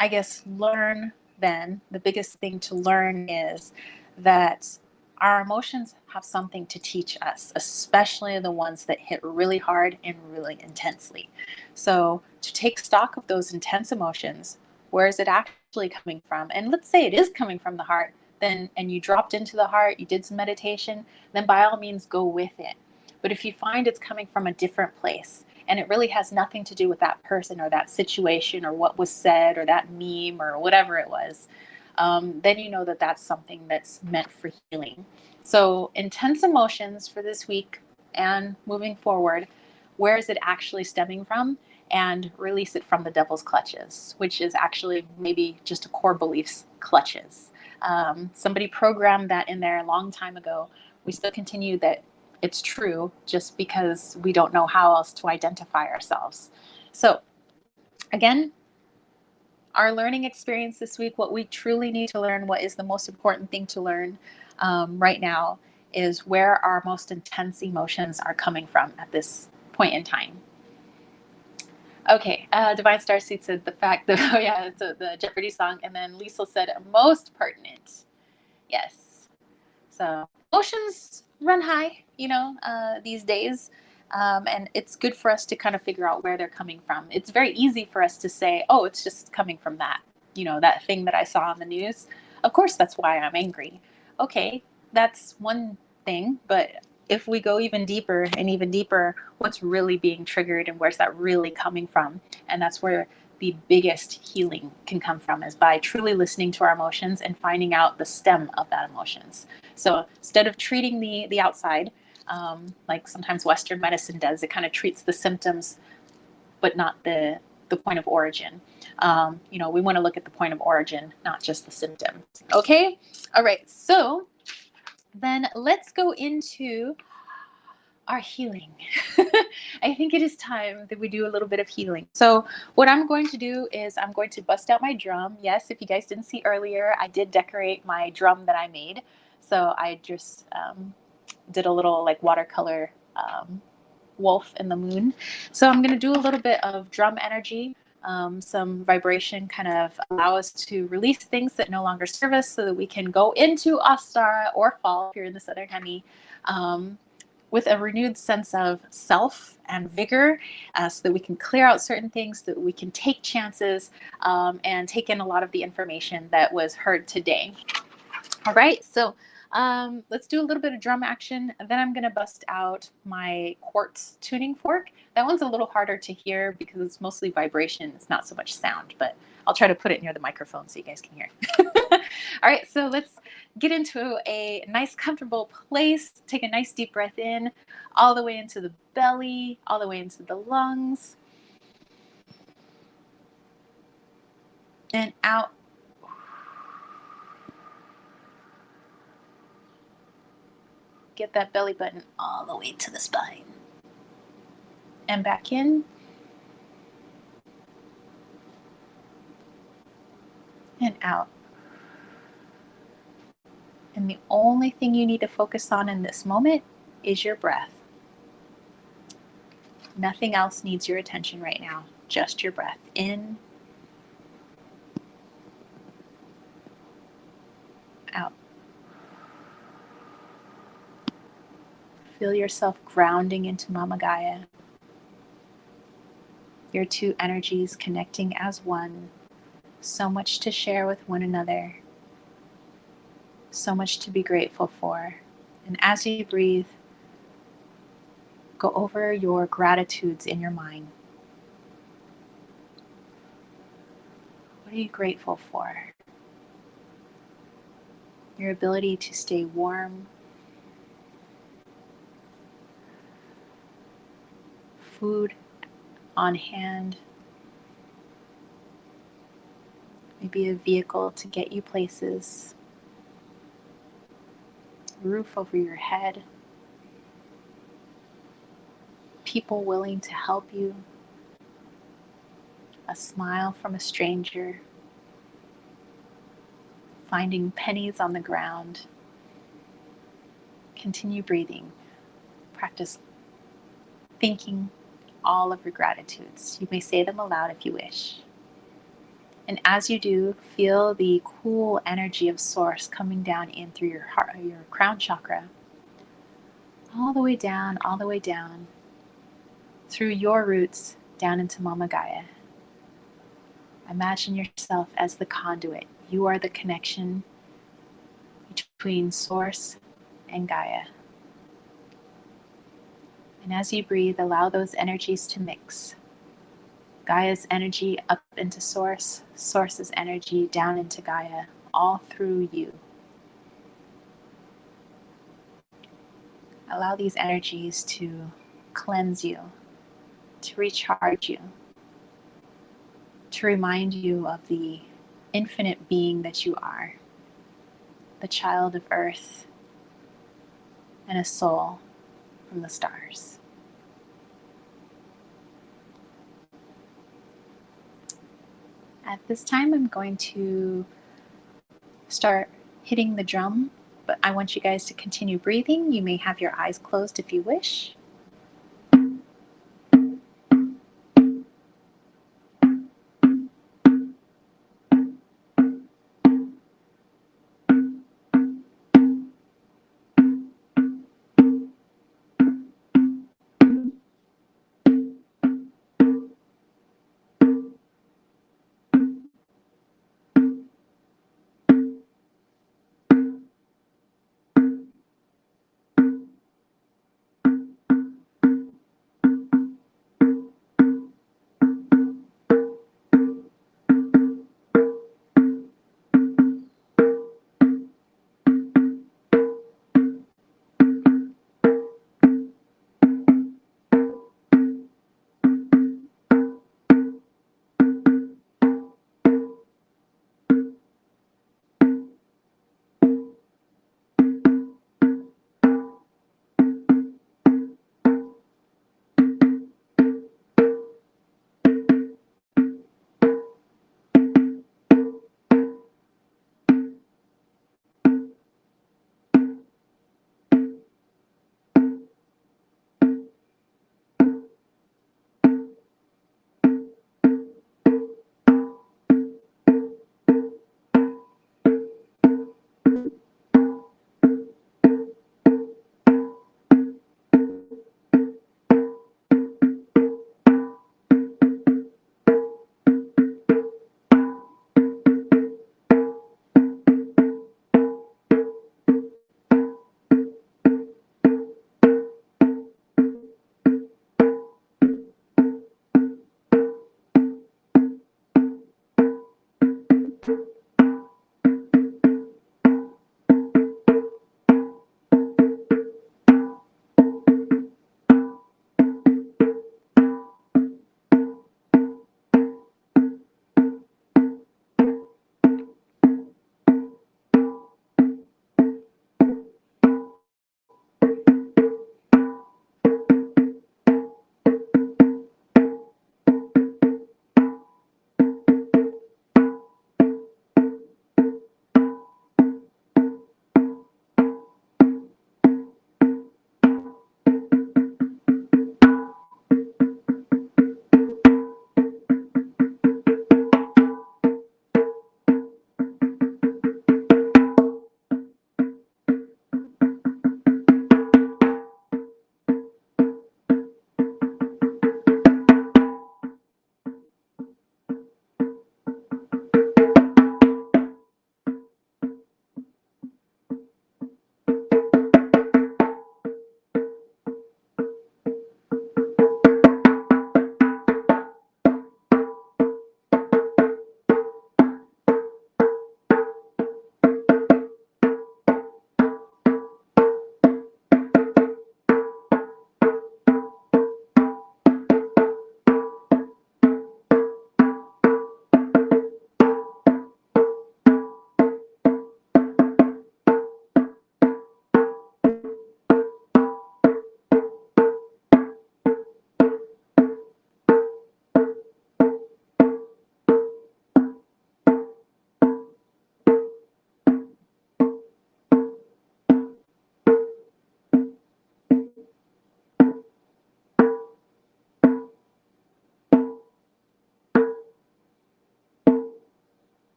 I guess, learn then, the biggest thing to learn is that our emotions have something to teach us, especially the ones that hit really hard and really intensely. So to take stock of those intense emotions, where is it actually coming from? And let's say it is coming from the heart, then, and you dropped into the heart, you did some meditation, then by all means go with it. But if you find it's coming from a different place, and it really has nothing to do with that person or that situation or what was said or that meme or whatever it was, then you know that that's something that's meant for healing. So intense emotions for this week and moving forward, where is it actually stemming from? And release it from the devil's clutches, which is actually maybe just a core beliefs clutches. Somebody programmed that in there a long time ago. We still continue that it's true, just because we don't know how else to identify ourselves. So again, our learning experience this week, what we truly need to learn, what is the most important thing to learn right now, is where our most intense emotions are coming from at this point in time. Okay, Divine Starseed said the fact that, oh yeah, it's the Jeopardy song. And then Liesl said most pertinent. Yes. So emotions run high, these days. And it's good for us to kind of figure out where they're coming from. It's very easy for us to say, oh, it's just coming from that, that thing that I saw on the news. Of course, that's why I'm angry. Okay, that's one thing. But if we go even deeper and even deeper, what's really being triggered and where's that really coming from? And that's where the biggest healing can come from, is by truly listening to our emotions and finding out the stem of that emotions. So instead of treating the outside, like sometimes Western medicine does, it kind of treats the symptoms, but not the point of origin. We want to look at the point of origin, not just the symptom. Okay. All right. So then let's go into our healing. I think it is time that we do a little bit of healing. So what I'm going to do is I'm going to bust out my drum. Yes, if you guys didn't see earlier, I did decorate my drum that I made. So I just did a little like watercolor wolf in the moon. So I'm going to do a little bit of drum energy, some vibration, kind of allow us to release things that no longer serve us, so that we can go into Ostara or fall if you're in the Southern Hemi, with a renewed sense of self and vigor, so that we can clear out certain things, so that we can take chances, and take in a lot of the information that was heard today. All right, so let's do a little bit of drum action, and then I'm going to bust out my quartz tuning fork. That one's a little harder to hear because it's mostly vibration. It's not so much sound, but I'll try to put it near the microphone so you guys can hear. All right, so let's Get into a nice, comfortable place. Take a nice deep breath in, all the way into the belly, all the way into the lungs, and out. Get that belly button all the way to the spine. And back in. And out. And the only thing you need to focus on in this moment is your breath. Nothing else needs your attention right now, just your breath. In, out. Feel yourself grounding into Mama Gaia. Your two energies connecting as one. So much to share with one another. So much to be grateful for. And as you breathe, go over your gratitudes in your mind. What are you grateful for? Your ability to stay warm. Food on hand. Maybe a vehicle to get you places. A roof over your head. People willing to help you. A smile from a stranger. Finding pennies on the ground. Continue breathing. Practice thinking all of your gratitudes. You may say them aloud if you wish. And as you do, feel the cool energy of Source coming down in through your heart, your crown chakra, all the way down, through your roots, down into Mama Gaia. Imagine yourself as the conduit. You are the connection between Source and Gaia. And as you breathe, allow those energies to mix. Gaia's energy up into Source, Source's energy down into Gaia, all through you. Allow these energies to cleanse you, to recharge you, to remind you of the infinite being that you are, the child of Earth and a soul from the stars. At this time, I'm going to start hitting the drum, but I want you guys to continue breathing. You may have your eyes closed if you wish.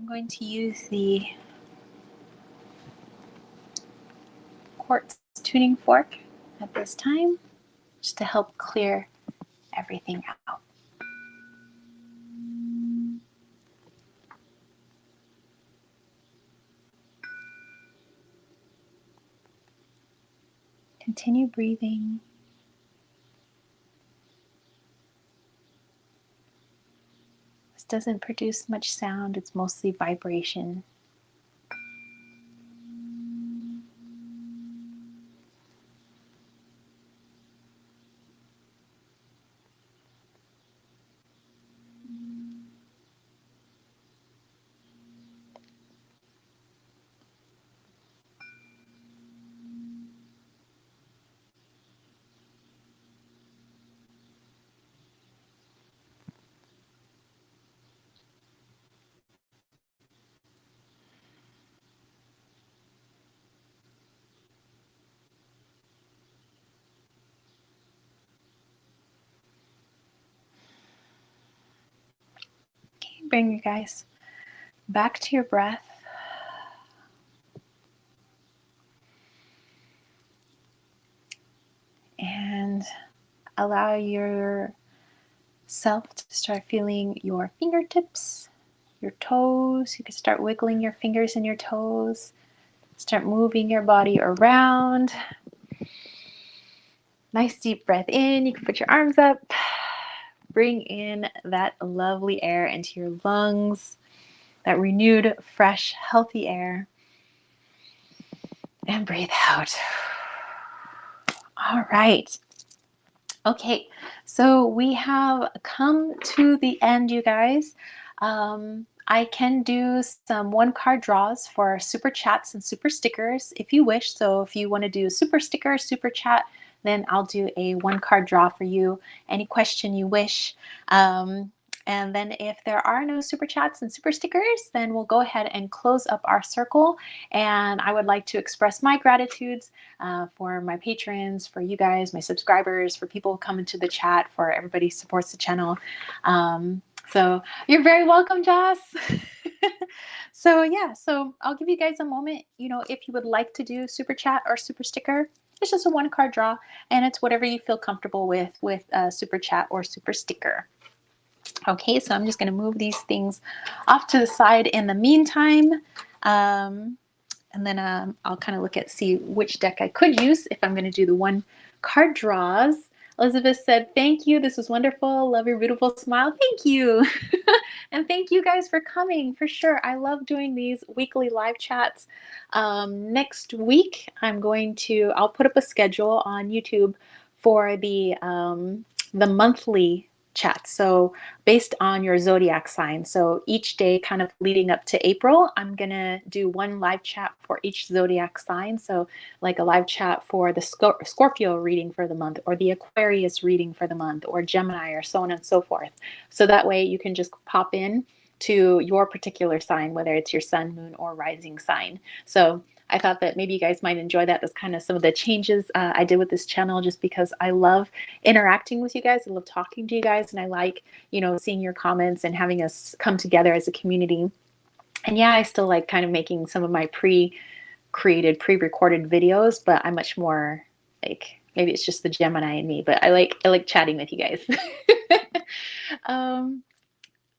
going to use the quartz tuning fork at this time just to help clear everything out. Continue breathing. This doesn't produce much sound, it's mostly vibration. Bring you guys back to your breath. And allow yourself to start feeling your fingertips, your toes. You can start wiggling your fingers and your toes. Start moving your body around. Nice deep breath in. You can put your arms up. Bring in that lovely air into your lungs, that renewed, fresh, healthy air. And breathe out. All right. Okay, so we have come to the end, you guys. I can do some one-card draws for super chats and super stickers if you wish. So if you want to do super sticker, super chat, then I'll do a one-card draw for you. Any question you wish. And then if there are no super chats and super stickers, then we'll go ahead and close up our circle. And I would like to express my gratitudes for my patrons, for you guys, my subscribers, for people who come into the chat, for everybody who supports the channel. So you're very welcome, Joss. So yeah, so I'll give you guys a moment, if you would like to do super chat or super sticker. It's just a one card draw, and it's whatever you feel comfortable with super chat or super sticker. Okay, so I'm just going to move these things off to the side in the meantime. And then I'll kind of see which deck I could use if I'm going to do the one card draws. Elizabeth said, thank you. This was wonderful. Love your beautiful smile. Thank you. And thank you guys for coming, for sure. I love doing these weekly live chats. Next week, I'll put up a schedule on YouTube for the monthly chat. So based on your zodiac sign. So each day kind of leading up to April, I'm going to do one live chat for each zodiac sign. So like a live chat for the Scorpio reading for the month, or the Aquarius reading for the month, or Gemini, or so on and so forth. So that way you can just pop in to your particular sign, whether it's your sun, moon, or rising sign. So I thought that maybe you guys might enjoy that. That's kind of some of the changes I did with this channel, just because I love interacting with you guys. I love talking to you guys, and I like, seeing your comments and having us come together as a community. And yeah, I still like kind of making some of my pre-recorded videos, but I'm much more like, maybe it's just the Gemini in me, but I like chatting with you guys.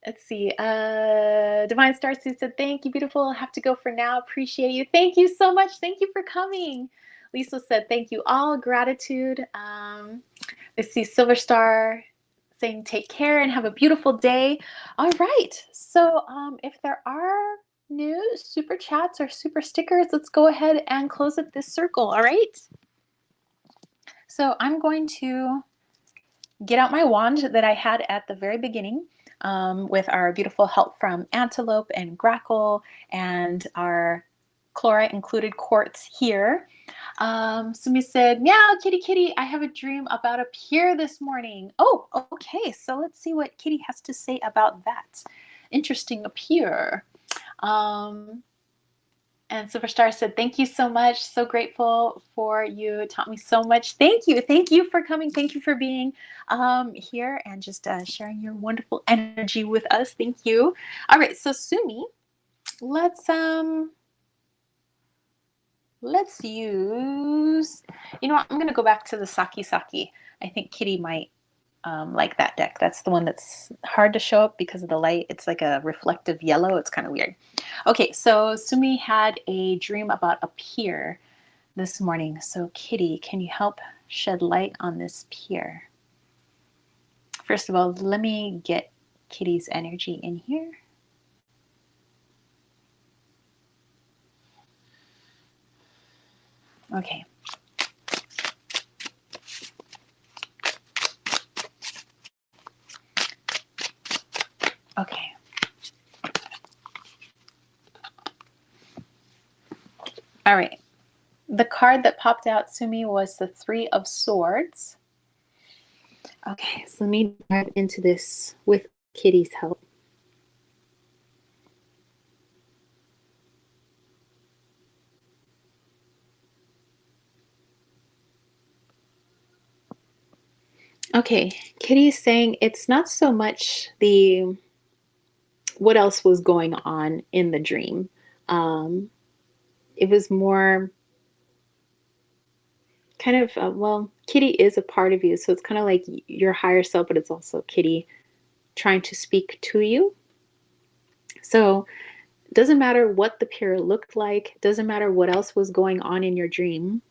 Let's see. Divine Starsuit said, thank you, beautiful. I have to go for now. Appreciate you. Thank you so much. Thank you for coming. Lisa said, thank you all. Gratitude. Let's see. Silver Star saying, take care and have a beautiful day. All right. So if there are new super chats or super stickers, let's go ahead and close up this circle. All right. So I'm going to get out my wand that I had at the very beginning. With our beautiful help from Antelope and Grackle and our chlorite included quartz here. Somebody said, meow, kitty, kitty, I have a dream about a pier this morning. Oh, okay. So let's see what Kitty has to say about that. Interesting, a pier. And Superstar said, thank you so much. So grateful for you. It taught me so much. Thank you. Thank you for coming. Thank you for being here and just sharing your wonderful energy with us. Thank you. All right. So Sumi let's use, you know what, I'm gonna go back to the Saki Saki. I think Kitty might like that deck. That's the one that's hard to show up because of the light. It's like a reflective yellow. It's kind of weird. Okay, so Sumi had a dream about a pier this morning. So Kitty, can you help shed light on this pier? First of all, let me get Kitty's energy in here. Okay. Okay. All right. The card that popped out to me was the Three of Swords. Okay, so let me dive into this with Kitty's help. Okay, Kitty is saying it's not so much the what else was going on in the dream. It was more kind of, well, Kitty is a part of you, so it's kind of like your higher self, but it's also Kitty trying to speak to you. So it doesn't matter what the pier looked like, it doesn't matter what else was going on in your dream.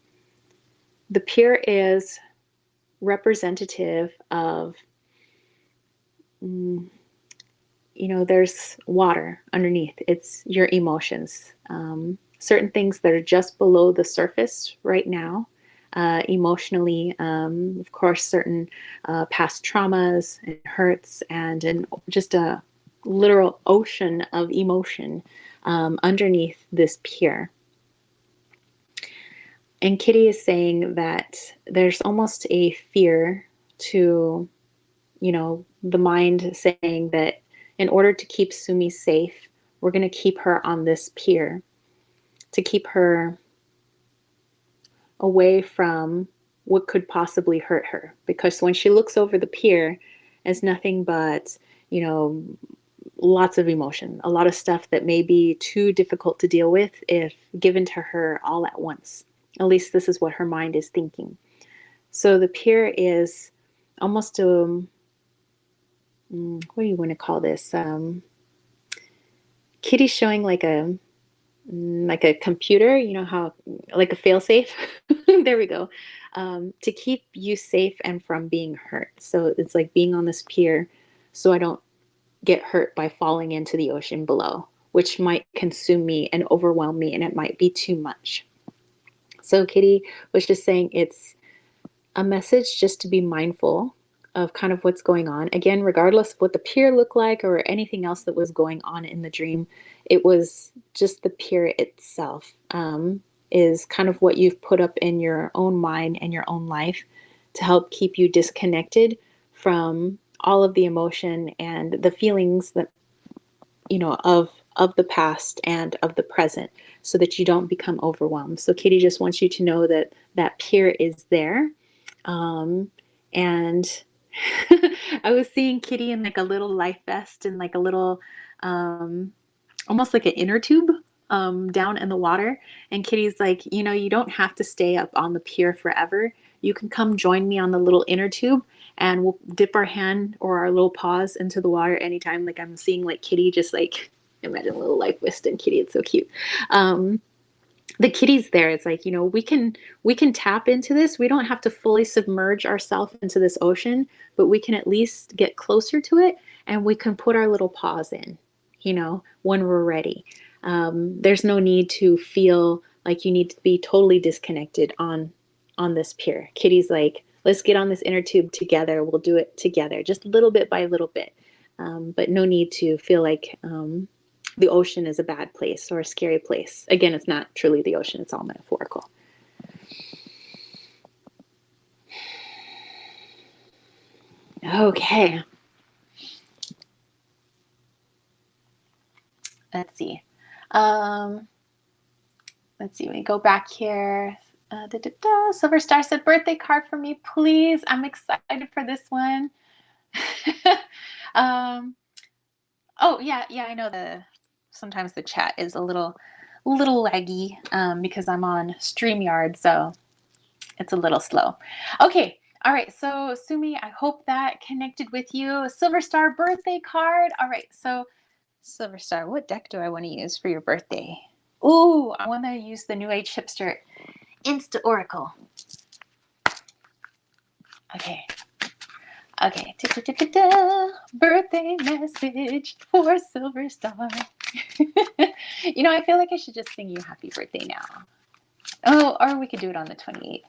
The pier is representative of, there's water underneath. It's your emotions. Certain things that are just below the surface right now, emotionally, of course, certain past traumas and hurts, and just a literal ocean of emotion underneath this pier. And Kitty is saying that there's almost a fear to, the mind saying that in order to keep Sumi safe, we're going to keep her on this pier to keep her away from what could possibly hurt her. Because when she looks over the pier, it's nothing but, lots of emotion, a lot of stuff that may be too difficult to deal with if given to her all at once. At least this is what her mind is thinking. So the pier is almost a, what do you want to call this? Kitty's showing like a computer, how, like a failsafe. There we go. To keep you safe and from being hurt. So it's like being on this pier so I don't get hurt by falling into the ocean below, which might consume me and overwhelm me, and it might be too much. So Kitty was just saying it's a message just to be mindful of kind of what's going on. Again, regardless of what the pier looked like or anything else that was going on in the dream, it was just the pier itself is kind of what you've put up in your own mind and your own life to help keep you disconnected from all of the emotion and the feelings that, of the past and of the present, so that you don't become overwhelmed. So Kitty just wants you to know that that pier is there. And I was seeing Kitty in like a little life vest and like a little, almost like an inner tube down in the water. And Kitty's like, you don't have to stay up on the pier forever. You can come join me on the little inner tube and we'll dip our hand or our little paws into the water anytime. Like I'm seeing like Kitty just like, imagine a little life vest and Kitty. It's so cute. The Kitty's there. It's like, we can tap into this. We don't have to fully submerge ourselves into this ocean, but we can at least get closer to it, and we can put our little paws in, when we're ready. There's no need to feel like you need to be totally disconnected on this pier. Kitty's like, let's get on this inner tube together. We'll do it together, just little bit by little bit. But no need to feel like the ocean is a bad place or a scary place. Again, it's not truly the ocean. It's all metaphorical. Okay. Let's see. We go back here. Silver Star said, birthday card for me, please. I'm excited for this one. Oh, yeah, I know the sometimes the chat is a little laggy because I'm on StreamYard, so it's a little slow. Okay. All right. So Sumi, I hope that connected with you. Silver Star birthday card. All right. So Silver Star, what deck do I want to use for your birthday? Ooh, I want to use the New Age Hipster Insta Oracle. Okay. Okay. Da-da-da-da-da. Birthday message for Silver Star. I feel like I should just sing you happy birthday now. Oh, or we could do it on the 28th.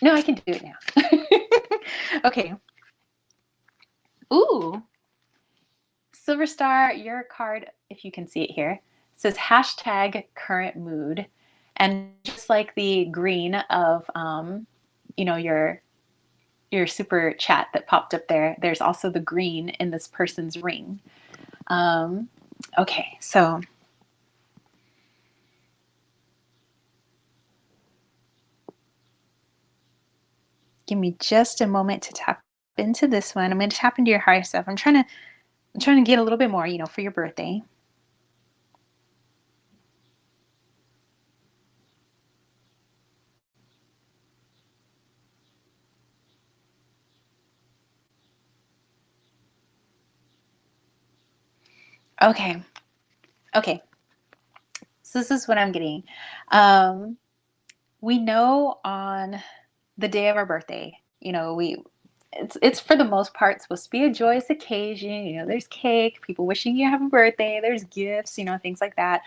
No, I can do it now. Okay. Ooh. Silver Star, your card, if you can see it here, says hashtag current mood. And just like the green of your super chat that popped up there, there's also the green in this person's ring. Okay, so give me just a moment to tap into this one. I'm going to tap into your higher self. I'm trying to get a little bit more, for your birthday. Okay. Okay. So this is what I'm getting. We know on the day of our birthday, it's for the most part supposed to be a joyous occasion. There's cake, people wishing you happy birthday, there's gifts, things like that.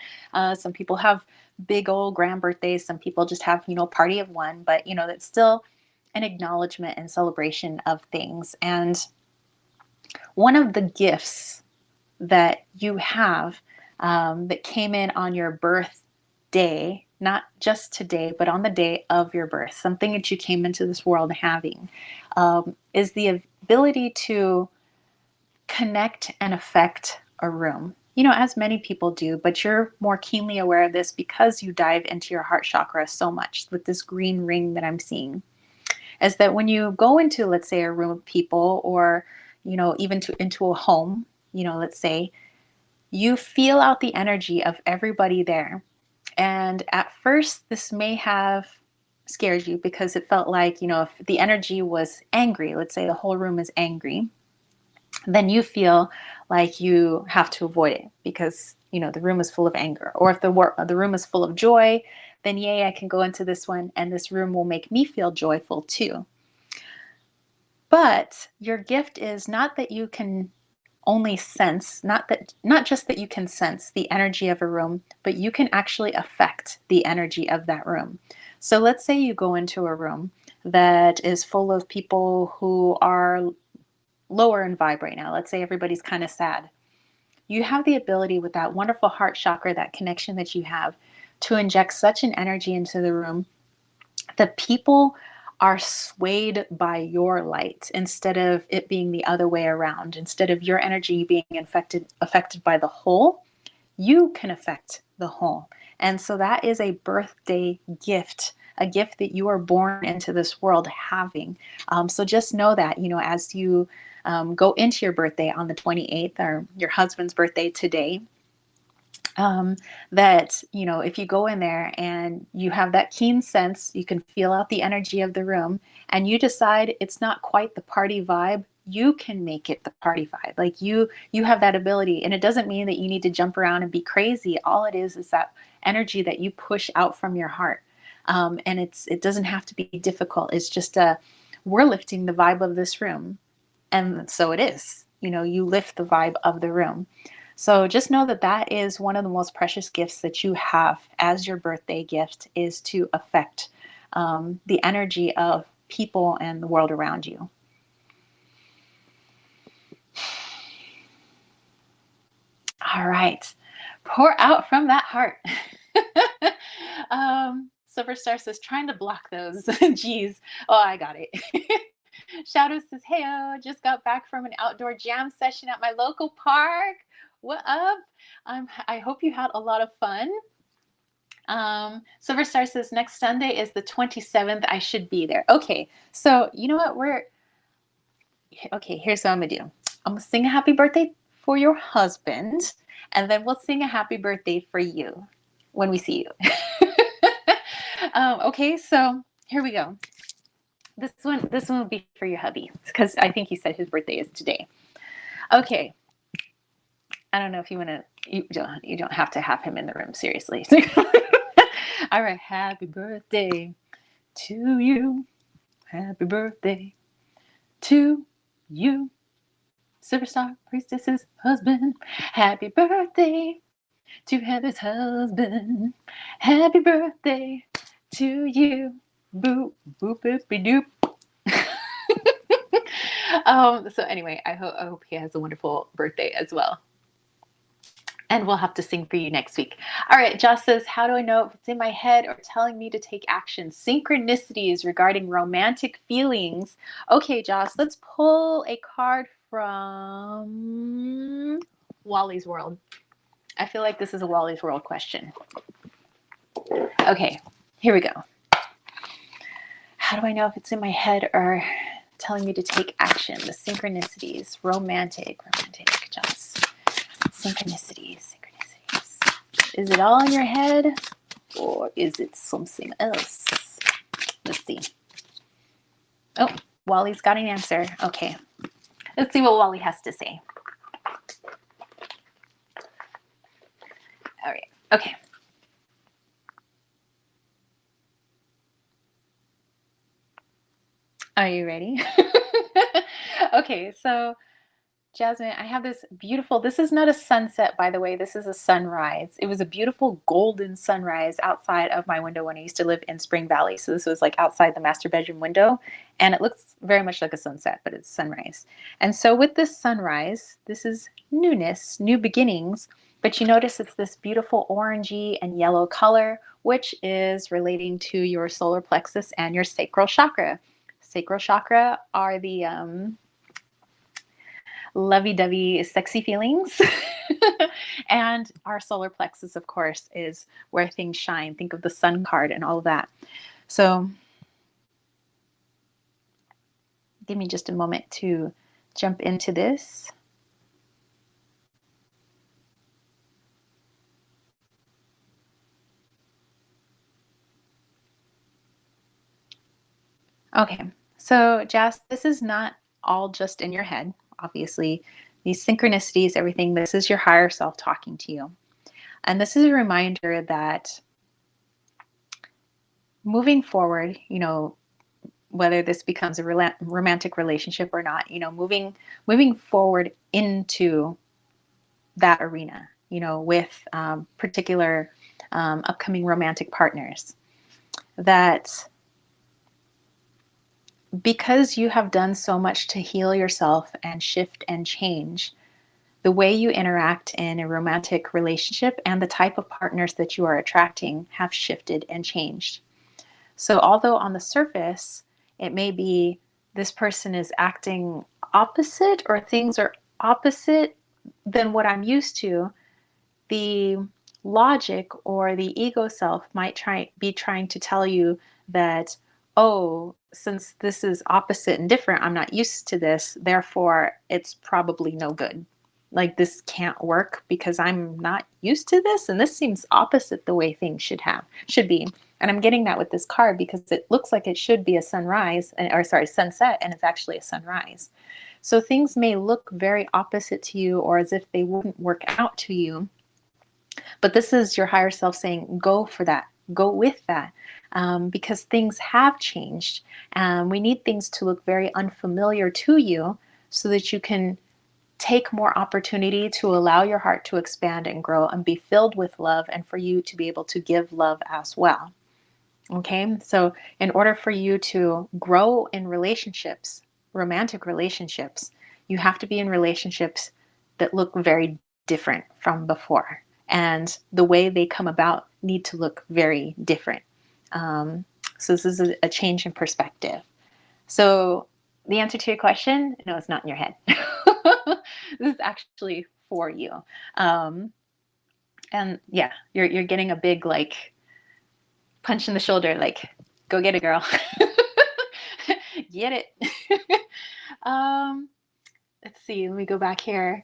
Some people have big old grand birthdays. Some people just have, party of one, but that's still an acknowledgement and celebration of things. And one of the gifts that you have that came in on your birthday, not just today, but on the day of your birth, something that you came into this world having, is the ability to connect and affect a room. As many people do, but you're more keenly aware of this because you dive into your heart chakra so much with this green ring that I'm seeing. Is that when you go into, let's say, a room of people, or, even into a home, let's say, you feel out the energy of everybody there. And at first, this may have scared you because it felt like, if the energy was angry, let's say the whole room is angry, then you feel like you have to avoid it because, the room is full of anger. Or if the room is full of joy, then yay, I can go into this one and this room will make me feel joyful too. But your gift is not that you can only sense, not just that you can sense the energy of a room, but you can actually affect the energy of that room. So let's say you go into a room that is full of people who are lower in vibe right now. Let's say everybody's kind of sad. You have the ability with that wonderful heart chakra, that connection that you have, to inject such an energy into the room that people are swayed by your light instead of it being the other way around. Instead of your energy being affected by the whole, you can affect the whole. And so that is a birthday gift, a gift that you are born into this world having. So just know that, as you go into your birthday on the 28th, or your husband's birthday today, that, if you go in there and you have that keen sense, you can feel out the energy of the room, and you decide it's not quite the party vibe, you can make it the party vibe. Like you have that ability. And it doesn't mean that you need to jump around and be crazy. All it is that energy that you push out from your heart. And it doesn't have to be difficult. It's just we're lifting the vibe of this room. And so it is, you lift the vibe of the room. So just know that that is one of the most precious gifts that you have as your birthday gift, is to affect the energy of people and the world around you. All right. Pour out from that heart. Silverstar says, trying to block those. Geez. Oh, I got it. Shadow says, hey, just got back from an outdoor jam session at my local park. What up? I hope you had a lot of fun. Silverstar says, next Sunday is the 27th. I should be there. Okay. So you know what? Okay, here's what I'm going to do. I'm going to sing a happy birthday for your husband. And then we'll sing a happy birthday for you when we see you. Okay, so here we go. This one will be for your hubby because I think he said his birthday is today. Okay. I don't know if you want to. You don't have to have him in the room. Seriously. All right. Happy birthday to you. Happy birthday to you. Superstar priestess's husband. Happy birthday to Heather's husband. Happy birthday to you. Boop boop boop doop. So anyway, I hope he has a wonderful birthday as well. And we'll have to sing for you next week. All right, Joss says, how do I know if it's in my head or telling me to take action? Synchronicities regarding romantic feelings. Okay, Joss, let's pull a card from Wally's World. I feel like this is a Wally's World question. Okay, here we go. How do I know if it's in my head or telling me to take action? The synchronicities, romantic, Joss. Synchronicities. Is it all in your head or is it something else? Let's see. Oh, Wally's got an answer. Okay. Let's see what Wally has to say. All right. Okay. Are you ready? Okay, so Jasmine, I have this beautiful, this is not a sunset, by the way, this is a sunrise. It was a beautiful golden sunrise outside of my window when I used to live in Spring Valley. So this was like outside the master bedroom window, and it looks very much like a sunset, but it's sunrise. And so with this sunrise, this is newness, new beginnings, but you notice it's this beautiful orangey and yellow color, which is relating to your solar plexus and your sacral chakra. Sacral chakra are the lovey-dovey, sexy feelings. And our solar plexus, of course, is where things shine. Think of the sun card and all of that. So give me just a moment to jump into this. Okay, so Jas, this is not all just in your head. Obviously, these synchronicities, everything, this is your higher self talking to you. And this is a reminder that moving forward, you know, whether this becomes a romantic relationship or not, you know, moving forward into that arena, you know, with particular upcoming romantic partners, that because you have done so much to heal yourself and shift and change, the way you interact in a romantic relationship and the type of partners that you are attracting have shifted and changed. So although on the surface, it may be this person is acting opposite or things are opposite than what I'm used to, the logic or the ego self might be trying to tell you that, oh, since this is opposite and different, I'm not used to this, therefore it's probably no good. Like this can't work because I'm not used to this, and this seems opposite the way things should be. And I'm getting that with this card because it looks like it should be a sunset, and it's actually a sunrise. So things may look very opposite to you or as if they wouldn't work out to you. But this is your higher self saying, go for that, go with that, because things have changed. We need things to look very unfamiliar to you so that you can take more opportunity to allow your heart to expand and grow and be filled with love, and for you to be able to give love as well. Okay, so in order for you to grow in relationships, romantic relationships, you have to be in relationships that look very different from before. And the way they come about need to look very different. So this is a change in perspective. So the answer to your question, no, it's not in your head. This is actually for you. And yeah, you're getting a big like punch in the shoulder, like, go get it, girl. Get it. Let's see, let me go back here.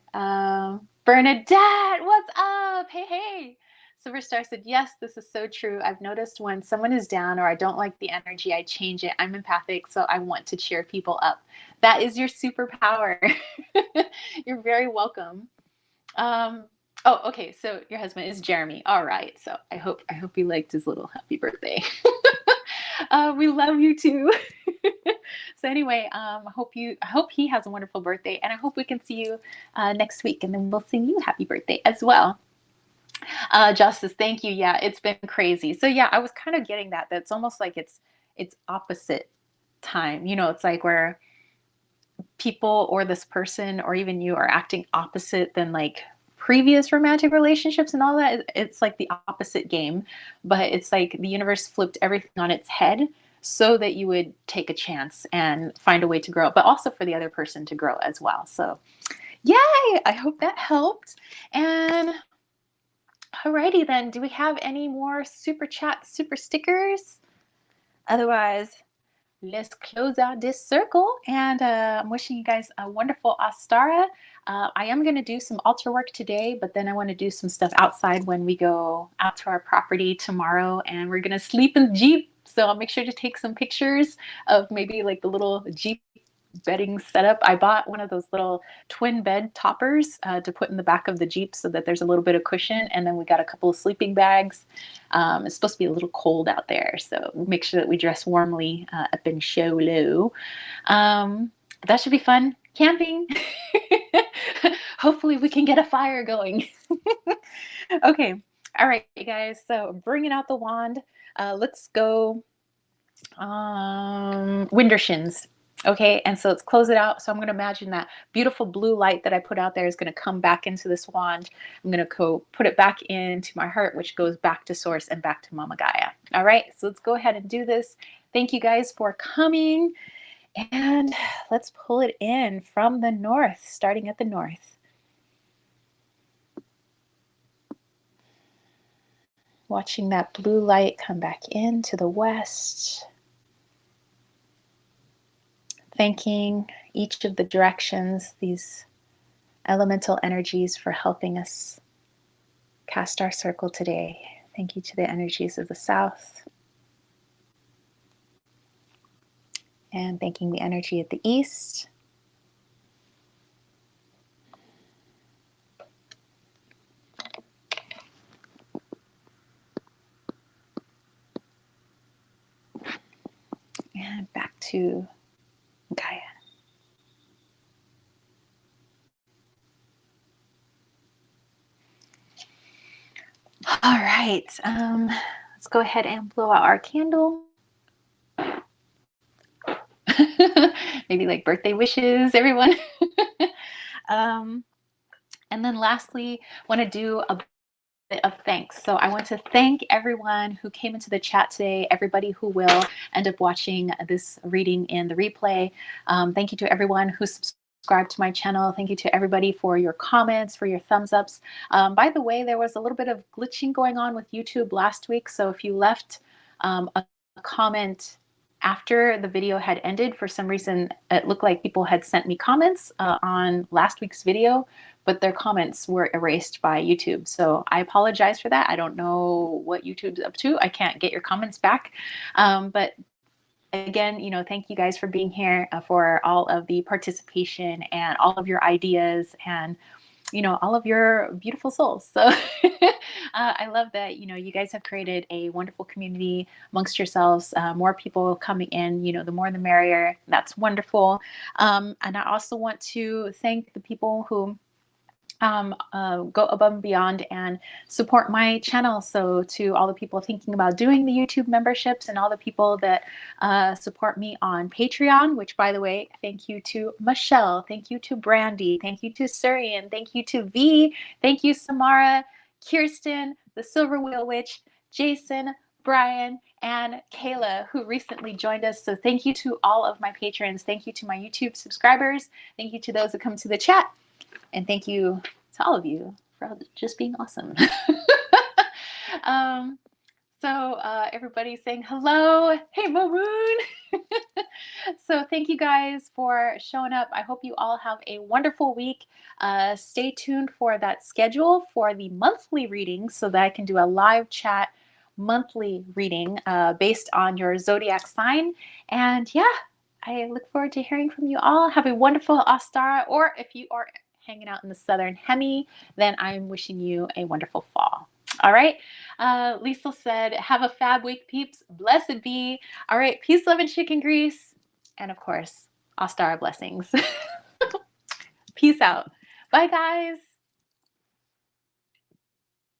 Bernadette, what's up? Hey, hey. Superstar said, yes, this is so true. I've noticed when someone is down or I don't like the energy, I change it. I'm empathic, so I want to cheer people up. That is your superpower. You're very welcome. Oh, okay. So your husband is Jeremy. All right. So I hope he liked his little happy birthday. We love you too. So anyway, I hope he has a wonderful birthday, and I hope we can see you next week, and then we'll sing you happy birthday as well. Justice, thank you. Yeah, it's been crazy. So yeah, I was kind of getting that. That's almost like it's opposite time. You know, it's like where people or this person or even you are acting opposite than like previous romantic relationships and all that. It's like the opposite game, but it's like the universe flipped everything on its head so that you would take a chance and find a way to grow, but also for the other person to grow as well. So yay, I hope that helped. And alrighty then, do we have any more super chats, super stickers? Otherwise, let's close out this circle, and I'm wishing you guys a wonderful Astara. I am going to do some altar work today, but then I want to do some stuff outside when we go out to our property tomorrow, and we're going to sleep in the Jeep. So I'll make sure to take some pictures of maybe like the little Jeep bedding setup. I bought one of those little twin bed toppers to put in the back of the Jeep so that there's a little bit of cushion. And then we got a couple of sleeping bags. It's supposed to be a little cold out there, so make sure that we dress warmly up in show low. That should be fun. Camping. Hopefully we can get a fire going. Okay. All right, you guys. So bringing out the wand. Let's go Windershins. Okay, and so let's close it out. So I'm going to imagine that beautiful blue light that I put out there is going to come back into this wand. I'm going to go put it back into my heart, which goes back to source and back to Mama Gaia. All right, so let's go ahead and do this. Thank you guys for coming, and let's pull it in from the north, starting at the north. Watching that blue light come back into the west. Thanking each of the directions, these elemental energies, for helping us cast our circle today. Thank you to the energies of the south. And thanking the energy of the east. And back to Gaia. All right, let's go ahead and blow out our candle. Maybe like birthday wishes, everyone. And then lastly, want to do a bit of thanks. So I want to thank everyone who came into the chat today, everybody who will end up watching this reading in the replay. Thank you to everyone who subscribed to my channel. Thank you to everybody for your comments, for your thumbs ups. By the way, there was a little bit of glitching going on with YouTube last week. So if you left a comment after the video had ended, for some reason, it looked like people had sent me comments on last week's video, but their comments were erased by YouTube. So I apologize for that. I don't know what YouTube's up to. I can't get your comments back. But again, thank you guys for being here, for all of the participation and all of your ideas and, all of your beautiful souls. So I love that, you guys have created a wonderful community amongst yourselves, more people coming in, the more the merrier. That's wonderful. And I also want to thank the people who go above and beyond and support my channel. So to all the people thinking about doing the YouTube memberships and all the people that support me on Patreon, which, by the way, thank you to Michelle, thank you to Brandy, thank you to Surian, thank you to V, thank you Samara, Kirsten, the Silver Wheel Witch, Jason, Brian, and Kayla, who recently joined us. So thank you to all of my patrons. Thank you to my YouTube subscribers. Thank you to those that come to the chat. And thank you to all of you for just being awesome. So everybody's saying hello. Hey, Maroon. So thank you guys for showing up. I hope you all have a wonderful week. Stay tuned for that schedule for the monthly readings so that I can do a live chat monthly reading based on your zodiac sign. And yeah, I look forward to hearing from you all. Have a wonderful Ostara, or if you are hanging out in the Southern Hemi, then I'm wishing you a wonderful fall. All right. Liesl said, have a fab week, peeps. Blessed be. All right. Peace, love, and chicken grease. And of course, Ostara blessings. Peace out. Bye, guys.